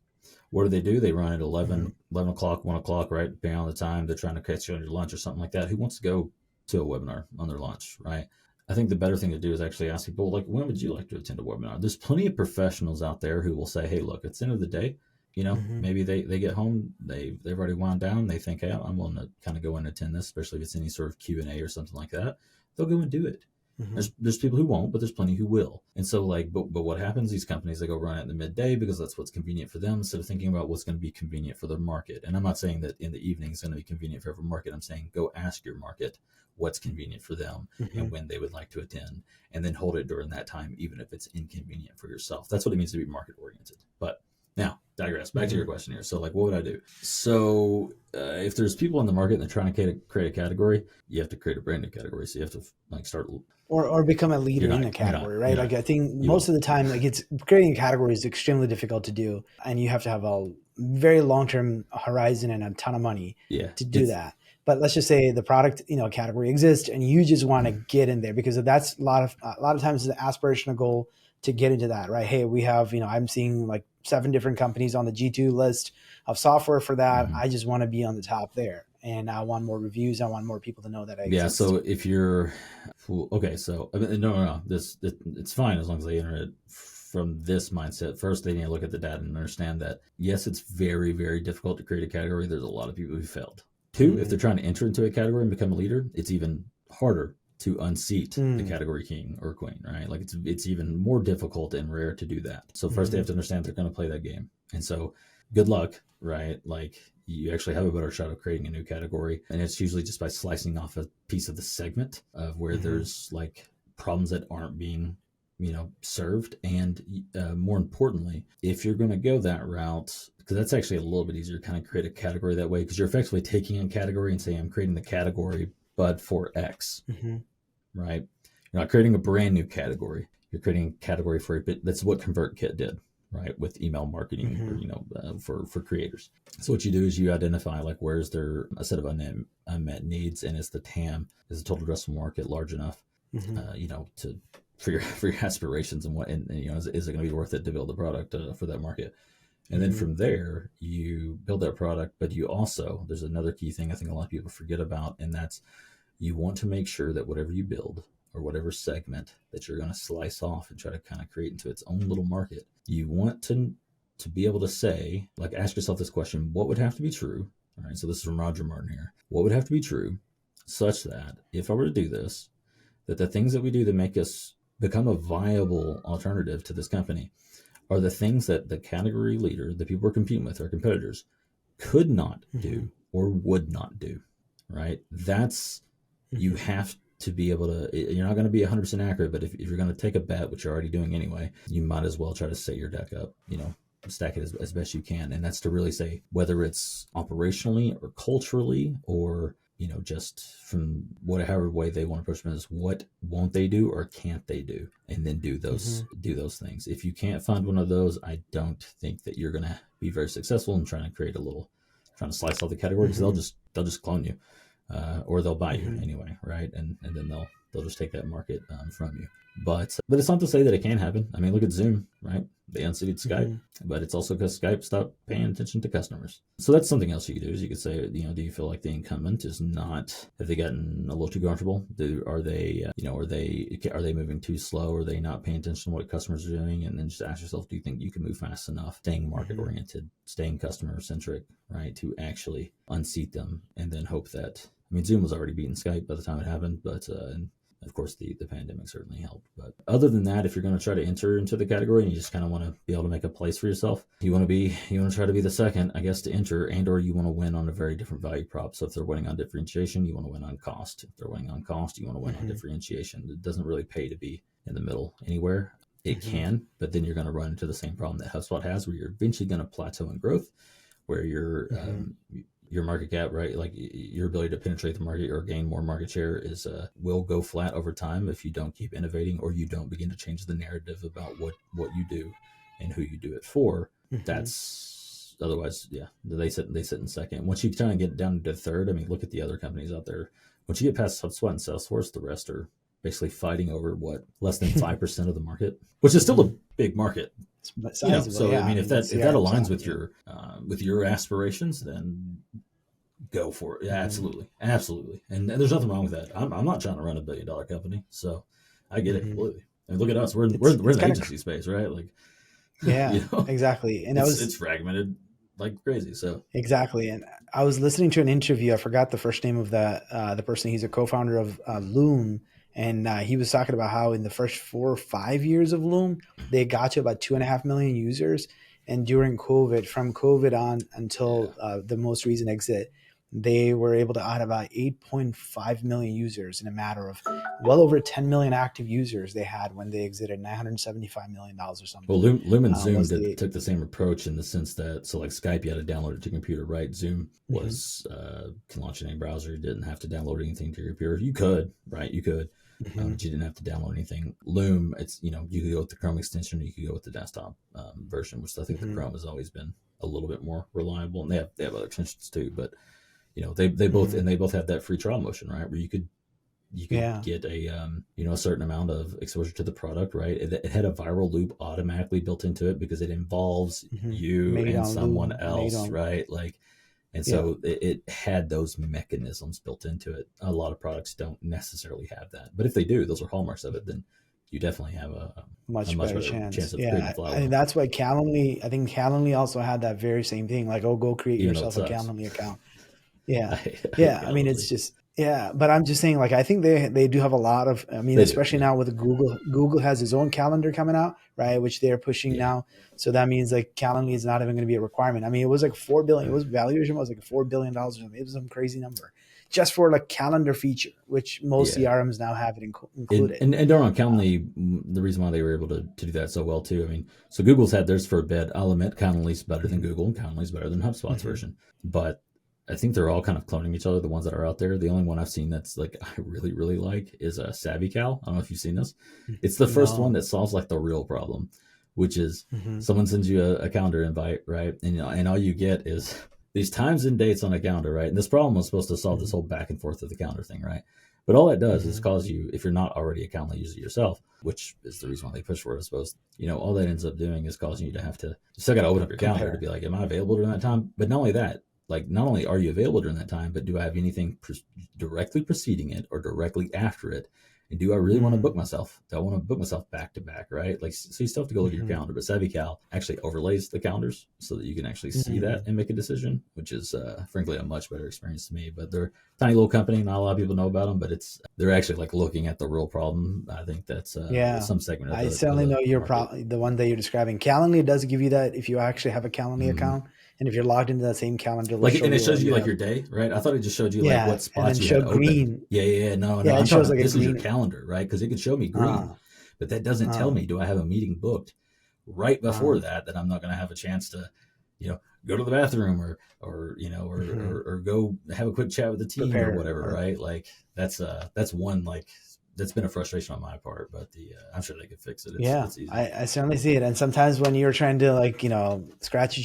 Speaker 1: What do? They run at
Speaker 2: Mm-hmm.
Speaker 1: 11 o'clock, 1 o'clock, right? Depending on the time they're trying to catch you on your lunch or something like that. Who wants to go to a webinar on their lunch, right? I think the better thing to do is actually ask people, like, when would you like to attend a webinar? There's plenty of professionals out there who will say, hey, look, it's the end of the day.
Speaker 2: Mm-hmm.
Speaker 1: Maybe they get home, they've already wound down. They think, hey, I'm willing to kind of go and attend this, especially if it's any sort of Q&A or something like that. They'll go and do it.
Speaker 2: Mm-hmm.
Speaker 1: There's people who won't, but there's plenty who will. And so like, but what happens? These companies, they go run it in the midday because that's what's convenient for them, instead of thinking about what's going to be convenient for their market. And I'm not saying that in the evening is going to be convenient for every market. I'm saying go ask your market what's convenient for them
Speaker 2: Mm-hmm.
Speaker 1: and when they would like to attend, and then hold it during that time, even if it's inconvenient for yourself. That's what it means to be market oriented. But now digress. Back to your question here. So, like, what would I do? So, if there's people in the market and they're trying to create a category, you have to create a brand new category. So you have to like start
Speaker 2: or become a leader in a category, right? Like I think most of the time, like it's creating a category is extremely difficult to do, and you have to have a very long-term horizon and a ton of money to do that. But let's just say the product, category exists, and you just want to get in there because that's a lot of times it's an aspirational goal to get into that, right? Hey, we have, I'm seeing like 7 different companies on the G2 list of software for that. I just want to be on the top there, and I want more reviews. I want more people to know that I exist.
Speaker 1: Yeah. So if you're okay, so no, it's fine as long as they enter it from this mindset. First, they need to look at the data and understand that yes, it's very, very difficult to create a category. There's a lot of people who failed. 2, if they're trying to enter into a category and become a leader, it's even harder to unseat the category king or queen, right? Like it's even more difficult and rare to do that. So first they have to understand they're going to play that game. And so good luck, right? Like you actually have a better shot of creating a new category. And it's usually just by slicing off a piece of the segment of where there's like problems that aren't being, served. And more importantly, if you're going to go that route, because that's actually a little bit easier to kind of create a category that way, because you're effectively taking a category and saying, I'm creating the category, but for X, right? You're not creating a brand new category. You're creating a category for a bit. That's what ConvertKit did, right? With email marketing, or, for creators. So what you do is you identify like where's there a set of unmet needs, and is the TAM, is the total addressable market large enough, for your aspirations, and is it going to be worth it to build a product for that market? And then from there, you build that product, but you also, there's another key thing I think a lot of people forget about, and that's you want to make sure that whatever you build or whatever segment that you're going to slice off and try to kind of create into its own little market, you want to be able to say, like, ask yourself this question, what would have to be true? All right, so this is from Roger Martin here. What would have to be true such that if I were to do this, that the things that we do that make us become a viable alternative to this company are the things that the category leader, the people we're competing with, our competitors, could not do or would not do, right? That's, you have to be able to, you're not going to be 100% accurate, but if you're going to take a bet, which you're already doing anyway, you might as well try to set your deck up, stack it as best you can. And that's to really say whether it's operationally or culturally or just from whatever way they want to approach business, what won't they do or can't they do, and then do those things. If you can't find one of those, I don't think that you're going to be very successful in trying to slice all the categories. They'll just clone you, or they'll buy you anyway, right? And then they'll just take that market from you. But it's not to say that it can't happen. I mean, look at Zoom, right? They unseated Skype, but it's also because Skype stopped paying attention to customers. So that's something else you could do. Is you could say, do you feel like the incumbent is not? Have they gotten a little too comfortable? Are they moving too slow? Are they not paying attention to what customers are doing? And then just ask yourself, do you think you can move fast enough, staying market oriented, staying customer centric, right, to actually unseat them, and then hope that. I mean, Zoom was already beating Skype by the time it happened, but of course, the pandemic certainly helped. But other than that, if you're going to try to enter into the category and you just kind of want to be able to make a place for yourself, you want to try to be the second, I guess, to enter, and or you want to win on a very different value prop. So if they're winning on differentiation, you want to win on cost. If they're winning on cost, you want to win on differentiation. It doesn't really pay to be in the middle anywhere. It can, but then you're going to run into the same problem that HubSpot has, where you're eventually going to plateau in growth, where your market cap, right? Like your ability to penetrate the market or gain more market share will go flat over time if you don't keep innovating or you don't begin to change the narrative about what you do and who you do it for. That's otherwise, yeah, they sit in second. Once you kind of get down to third, I mean, look at the other companies out there. Once you get past HubSpot and Salesforce, the rest are basically fighting over less than 5% of the market, which is still a big market. So yeah, I mean, if that aligns with your aspirations, then go for it. Yeah, absolutely. And there's nothing wrong with that. I'm not trying to run $1 billion company, so I get it completely. And look at us, we're in the agency space, right? Like,
Speaker 2: exactly. And
Speaker 1: it's fragmented like crazy. So
Speaker 2: exactly. And I was listening to an interview. I forgot the first name of the person. He's a co-founder of Loom. And he was talking about how in the first 4 or 5 years of Loom, they got to about 2.5 million users. And during from COVID on until the most recent exit, they were able to add about 8.5 million users in a matter of well over 10 million active users they had when they exited $975 million or something.
Speaker 1: Well, Loom and Zoom
Speaker 2: Was the
Speaker 1: took the same approach in the sense that, so like Skype, you had to download it to your computer, right? Zoom
Speaker 2: Mhm,
Speaker 1: was can launch in any browser. You didn't have to download anything to your computer. You could, right? You could,
Speaker 2: mhm,
Speaker 1: but you didn't have to download anything. Loom, it's you could go with the Chrome extension, or you could go with the desktop version, which I think the
Speaker 2: mhm,
Speaker 1: Chrome has always been a little bit more reliable, and they have other extensions too. But they both
Speaker 2: mhm.
Speaker 1: and they both have that free trial motion, right? Where you could
Speaker 2: Yeah.
Speaker 1: get a certain amount of exposure to the product, right? It had a viral loop automatically built into it because it involves you
Speaker 2: Made
Speaker 1: and
Speaker 2: on
Speaker 1: someone
Speaker 2: Loom, made
Speaker 1: else,
Speaker 2: on,
Speaker 1: right? Like, and
Speaker 2: yeah,
Speaker 1: so it had those mechanisms built into it. A lot of products don't necessarily have that, but if they do, those are hallmarks of it. Then you definitely have a
Speaker 2: much
Speaker 1: much
Speaker 2: better
Speaker 1: better
Speaker 2: chance.
Speaker 1: chance of creating
Speaker 2: Yeah.
Speaker 1: a
Speaker 2: And
Speaker 1: flywheel,
Speaker 2: that's why Calendly, I think Calendly also had that very same thing. Like, oh, go create
Speaker 1: even though it
Speaker 2: yourself a
Speaker 1: sucks.
Speaker 2: Calendly account. Yeah.
Speaker 1: I hate
Speaker 2: Yeah. I mean, it's
Speaker 1: Calendly.
Speaker 2: just, yeah. But I'm just saying, like, I think they do have a lot of, I mean,
Speaker 1: They do,
Speaker 2: especially
Speaker 1: yeah,
Speaker 2: now with Google, Google has its own calendar coming out, right? Which they're pushing
Speaker 1: yeah.
Speaker 2: now. So that means like Calendly is not even going to be a requirement. I mean, it was like 4 billion, it was valuation was like $4 billion or something. It was some crazy number just for like calendar feature, which most
Speaker 1: Yeah.
Speaker 2: CRMs now have it
Speaker 1: And,
Speaker 2: included.
Speaker 1: and, and don't on Calendly, the reason why they were able to do that so well too. I mean, so Google's had theirs for a bit. I'll admit Calendly's better than
Speaker 2: Mhm,
Speaker 1: Google, and Calendly's better than HubSpot's
Speaker 2: mhm.
Speaker 1: version. But I think they're all kind of cloning each other. The ones that are out there. The only one I've seen that's like I really really like is a SavvyCal. I don't know if you've seen this. It's the first one
Speaker 2: No.
Speaker 1: that solves like the real problem, which is
Speaker 2: Mhm,
Speaker 1: someone sends you a calendar invite, right? And all you get is these times and dates on a calendar, right? And this problem was supposed to solve this
Speaker 2: mhm,
Speaker 1: whole back and forth of the calendar thing, right? But all it does is
Speaker 2: mhm.
Speaker 1: cause you, if you're not already a Calendly user yourself, which is the reason why they push for it, I suppose, all that ends up doing is causing you to have to, you still got to open up your calendar to
Speaker 2: Compare.
Speaker 1: be like, am I available during that time? But not only that, like, not only are you available during that time, but do I have anything directly preceding it or directly after it? And do I really want to book
Speaker 2: Mm,
Speaker 1: myself? Do I want to book myself back to back, right? Like, so you still have to go look at your
Speaker 2: mhm,
Speaker 1: calendar, but SavvyCal actually overlays the calendars so that you can actually see that
Speaker 2: mm.
Speaker 1: and make a decision, which is, frankly, a much better experience to me. But they're a tiny little company. Not a lot of people know about them, but they're actually like looking at the real problem. I think that's
Speaker 2: Yeah.
Speaker 1: some segment of
Speaker 2: I
Speaker 1: the
Speaker 2: certainly know you're
Speaker 1: market.
Speaker 2: probably the one that you're describing. Calendly does give you that if you actually have a Calendly
Speaker 1: Mm-hmm.
Speaker 2: account. And if you're logged into that same calendar, it'll
Speaker 1: Like,
Speaker 2: show
Speaker 1: and it
Speaker 2: you, oh,
Speaker 1: shows you
Speaker 2: you
Speaker 1: like
Speaker 2: have,
Speaker 1: your day, right? I thought it just showed you like
Speaker 2: yeah,
Speaker 1: what
Speaker 2: and then
Speaker 1: spots you
Speaker 2: show
Speaker 1: had open.
Speaker 2: green.
Speaker 1: Yeah. No,
Speaker 2: Yeah, it
Speaker 1: I'm
Speaker 2: shows
Speaker 1: talking
Speaker 2: like
Speaker 1: about
Speaker 2: a
Speaker 1: this is your
Speaker 2: green.
Speaker 1: calendar, right? Because it could show me green,
Speaker 2: Uh,
Speaker 1: but that doesn't tell
Speaker 2: uh,
Speaker 1: me do I have a meeting booked right before
Speaker 2: uh,
Speaker 1: that I'm not going to have a chance to, go to the bathroom
Speaker 2: mhm.
Speaker 1: or go have a quick chat with the team or
Speaker 2: Prepare
Speaker 1: whatever,
Speaker 2: or
Speaker 1: right? Like that's one like that's been a frustration on my part, but I'm sure they could fix it. It's
Speaker 2: yeah,
Speaker 1: it's easy.
Speaker 2: I certainly see it. And sometimes when you're trying to like, scratch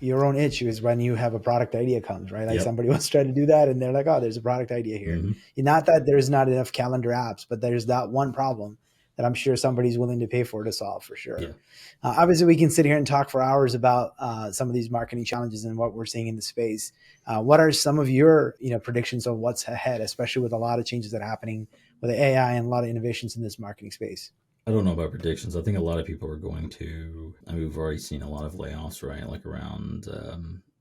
Speaker 2: your own itch is when you have a product idea comes, right? Like
Speaker 1: Yep.
Speaker 2: somebody wants to try to do that and they're like, oh, there's a product idea here.
Speaker 1: Mm-hmm.
Speaker 2: Not that there's not enough calendar apps, but there's that one problem that I'm sure somebody's willing to pay for to solve for sure.
Speaker 1: Yeah.
Speaker 2: Obviously, we can sit here and talk for hours about some of these marketing challenges and what we're seeing in the space. What are some of your predictions of what's ahead, especially with a lot of changes that are happening with AI and a lot of innovations in this marketing space?
Speaker 1: I don't know about predictions. I think a lot of people are going to. I mean, we've already seen a lot of layoffs, right? Like around.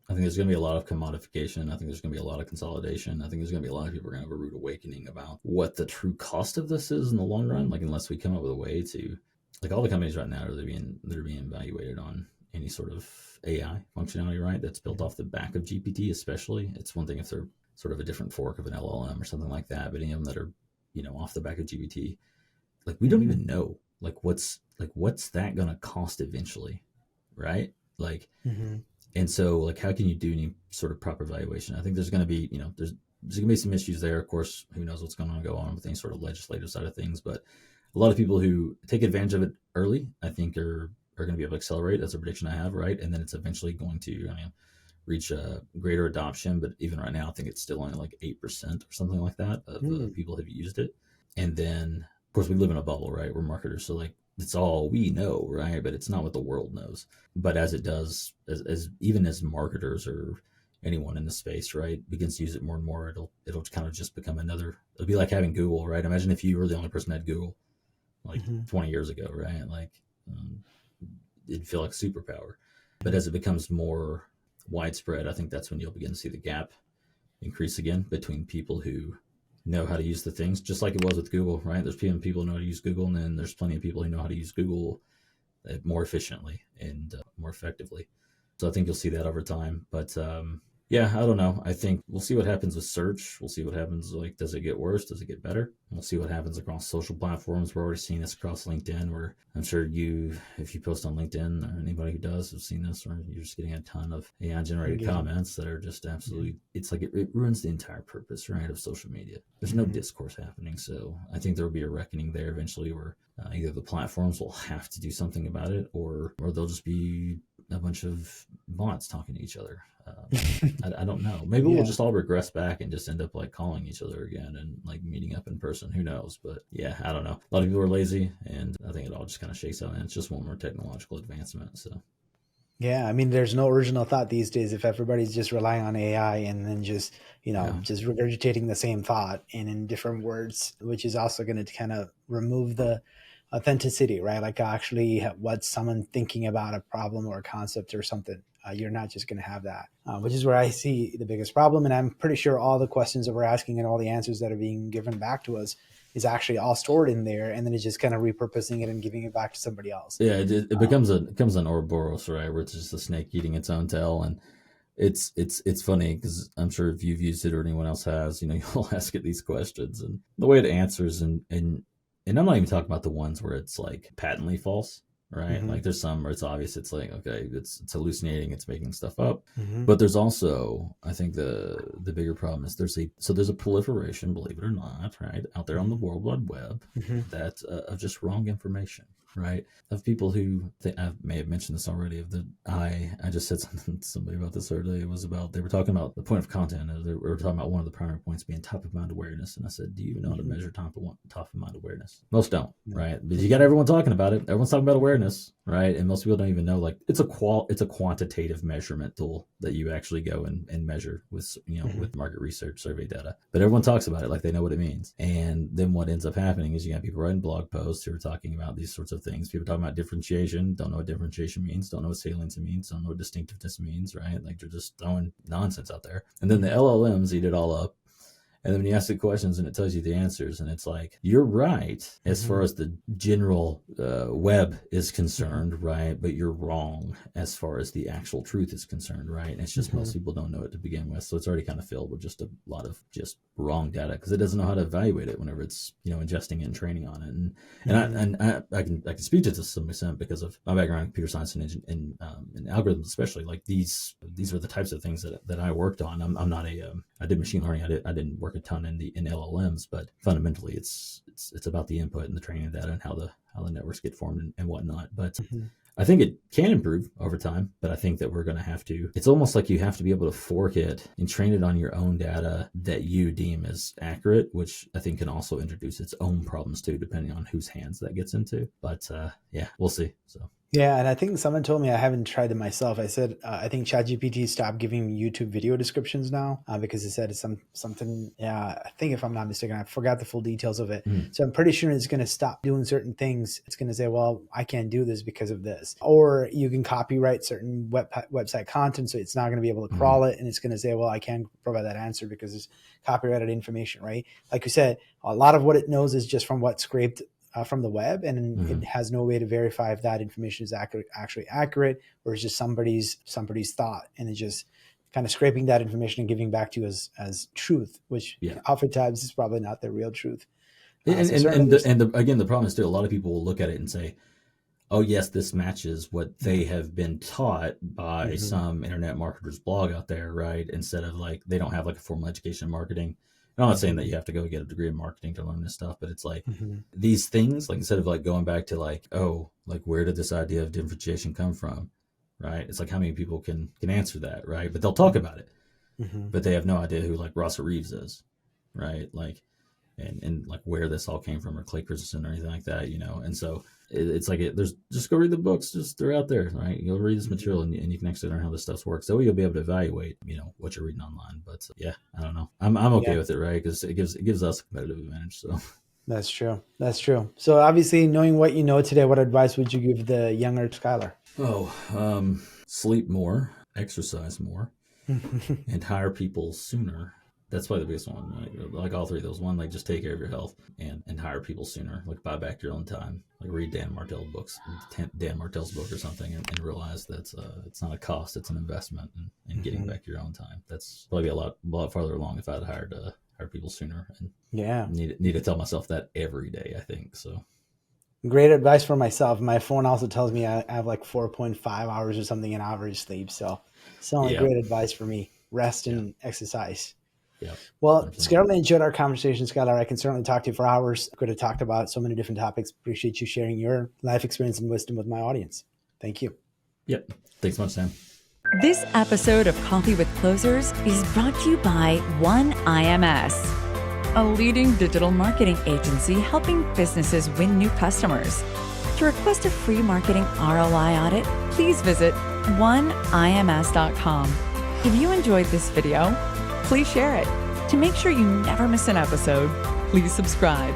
Speaker 1: I think there's going to be a lot of commodification. I think there's going to be a lot of consolidation. I think there's going to be a lot of people are going to have a rude awakening about what the true cost of this is in the long run. Like, unless we come up with a way to, like, all the companies right now they're being evaluated on any sort of AI functionality, right? That's built off the back of GPT, especially. It's one thing if they're sort of a different fork of an LLM or something like that, but any of them that are, off the back of GPT, like we don't
Speaker 2: Mm-hmm.
Speaker 1: even know what's that gonna cost eventually, right? Like,
Speaker 2: Mm-hmm.
Speaker 1: and so like how can you do any sort of proper evaluation? I think there's gonna be there's gonna be some issues there. Of course, who knows what's going to go on with any sort of legislative side of things, but a lot of people who take advantage of it early, I think are going to be able to accelerate. That's a prediction I have, right? And then it's eventually going to, reach a greater adoption. But even right now, I think it's still only like 8% or something like that of
Speaker 2: Mm-hmm.
Speaker 1: people have used it. And then, of course, we live in a bubble, right? We're marketers, so like it's all we know, right? But it's not what the world knows. But as it does, as even as marketers or anyone in the space, right, begins to use it more and more, it'll kind of just become another. It'll be like having Google, right? Imagine if you were the only person that had Google like
Speaker 2: Mm-hmm.
Speaker 1: 20 years ago, right? Like it'd feel like a superpower. But as it becomes more widespread, I think that's when you'll begin to see the gap increase again between people who know how to use the things, just like it was with Google, right? There's people who know how to use Google, and then there's plenty of people who know how to use Google more efficiently and more effectively. So I think you'll see that over time. But Yeah, I don't know. I think we'll see what happens with search. We'll see what happens. Like, does it get worse? Does it get better? We'll see what happens across social platforms. We're already seeing this across LinkedIn, where I'm sure if you post on LinkedIn, or anybody who does has seen this, or you're just getting a ton of AI generated
Speaker 2: Engagement.
Speaker 1: comments that are just absolutely, it's like it ruins the entire purpose, right, of social media. There's no discourse happening. So I think there will be a reckoning there eventually where either the platforms will have to do something about it, or they'll just be a bunch of bots talking to each other. I don't know. Maybe we'll just all regress back and just end up like calling each other again and like meeting up in person. Who knows? But yeah, I don't know. A lot of people are lazy, and I think it all just kind of shakes out, and it's just one more technological advancement. So
Speaker 2: Yeah, I mean, there's no original thought these days if everybody's just relying on AI and then just, just regurgitating the same thought and in different words, which is also going to kind of remove the authenticity, right? Like actually what someone thinking about a problem or a concept or something. You're not just going to have that, which is where I see the biggest problem. And I'm pretty sure all the questions that we're asking and all the answers that are being given back to us is actually all stored in there, and then it's just kind of repurposing it and giving it back to somebody else.
Speaker 1: Yeah, it becomes an Ouroboros, right, where it's just a snake eating its own tail, and it's funny because I'm sure if you've used it or anyone else has, you'll ask it these questions, and the way it answers, and I'm not even talking about the ones where it's like patently false, right?
Speaker 2: Mm-hmm.
Speaker 1: Like there's some where it's obvious, it's like, okay, it's hallucinating, it's making stuff up.
Speaker 2: Mm-hmm.
Speaker 1: But there's also, I think the bigger problem is there's a proliferation, believe it or not, right, out there on the World Wide Web, that of just wrong information, right? Of people who I may have mentioned this already. I just said something to somebody about this earlier. It was about, they were talking about the point of content. They were talking about one of the primary points being top of mind awareness, and I said, do you even know how to measure top of mind awareness? Most don't, right? But you got everyone talking about it. Everyone's talking about awareness, right? And most people don't even know, like, it's a quantitative measurement tool that you actually go and measure with with market research survey data. But everyone talks about it like they know what it means. And then what ends up happening is you got people writing blog posts who are talking about these sorts of things. People talking about differentiation, don't know what differentiation means, don't know what saliency means, don't know what distinctiveness means, right? Like they're just throwing nonsense out there. And then the LLMs eat it all up. And then when you ask the questions and it tells you the answers, and it's like, you're right as far as the general web is concerned, right? But you're wrong as far as the actual truth is concerned, right? And it's just most people don't know it to begin with. So it's already kind of filled with just a lot of just wrong data because it doesn't know how to evaluate it whenever it's, ingesting it and training on it. And I can speak to some extent because of my background in computer science and algorithms, especially. Like these are the types of things that I worked on. I'm not I did machine learning. I didn't work a ton in LLMs, but fundamentally it's about the input and the training data and how the networks get formed and whatnot. But I think it can improve over time, but I think that we're going to have to, it's almost like you have to be able to fork it and train it on your own data that you deem as accurate, which I think can also introduce its own problems too, depending on whose hands that gets into. But yeah, we'll see. So.
Speaker 2: Yeah, and I think someone told me, I haven't tried it myself. I said, I think ChatGPT stopped giving YouTube video descriptions now because it said it's something. Yeah, I think if I'm not mistaken, I forgot the full details of it. So I'm pretty sure it's going to stop doing certain things. It's going to say, well, I can't do this because of this. Or you can copyright certain website content, so it's not going to be able to crawl it. And it's going to say, well, I can't provide that answer because it's copyrighted information, right? Like you said, a lot of what it knows is just from what's scraped from the web, and it has no way to verify if that information is actually accurate, or it's just somebody's thought, and it's just kind of scraping that information and giving back to you as truth, which oftentimes is probably not the real truth.
Speaker 1: Again, the problem is too, a lot of people will look at it and say, oh yes, this matches what they have been taught by some internet marketer's blog out there, right? Instead of like, they don't have like a formal education in marketing. I'm not saying that you have to go get a degree in marketing to learn this stuff, but it's like these things, like instead of like going back to like, oh, like where did this idea of differentiation come from, right? It's like how many people can answer that, right? But they'll talk about it, but they have no idea who like Skyler Reeves is, right? Like, and like where this all came from, or Clay Christensen or anything like that, And so it's like, there's just go read the books, just they're out there, right? You'll read this material and you can actually learn how this stuff works. So you'll be able to evaluate, what you're reading online. But yeah, I don't know. I'm okay with it, right? Because it gives us a competitive advantage. So
Speaker 2: that's true. So obviously, knowing what you know today, what advice would you give the younger Skyler?
Speaker 1: Sleep more, exercise more, and hire people sooner That's probably the biggest one. Like all three of those. One, like just take care of your health and hire people sooner. Like buy back your own time. Like read Dan Martell's book or something, and realize that it's not a cost, it's an investment in getting back your own time. That's probably a lot farther along if I'd hired people sooner. And need to tell myself that every day, I think. So
Speaker 2: great advice for myself. My phone also tells me I have like 4.5 hours or something in average sleep. So great advice for me. Rest and exercise.
Speaker 1: Yeah.
Speaker 2: Well, Skyler, I enjoyed our conversation, Skyler. I can certainly talk to you for hours. Could have talked about so many different topics. Appreciate you sharing your life experience and wisdom with my audience. Thank you.
Speaker 1: Yep. Thanks so much, Sam.
Speaker 3: This episode of Coffee with Closers is brought to you by OneIMS, a leading digital marketing agency helping businesses win new customers. To request a free marketing ROI audit, please visit oneims.com. If you enjoyed this video, please share it. To make sure you never miss an episode, please subscribe.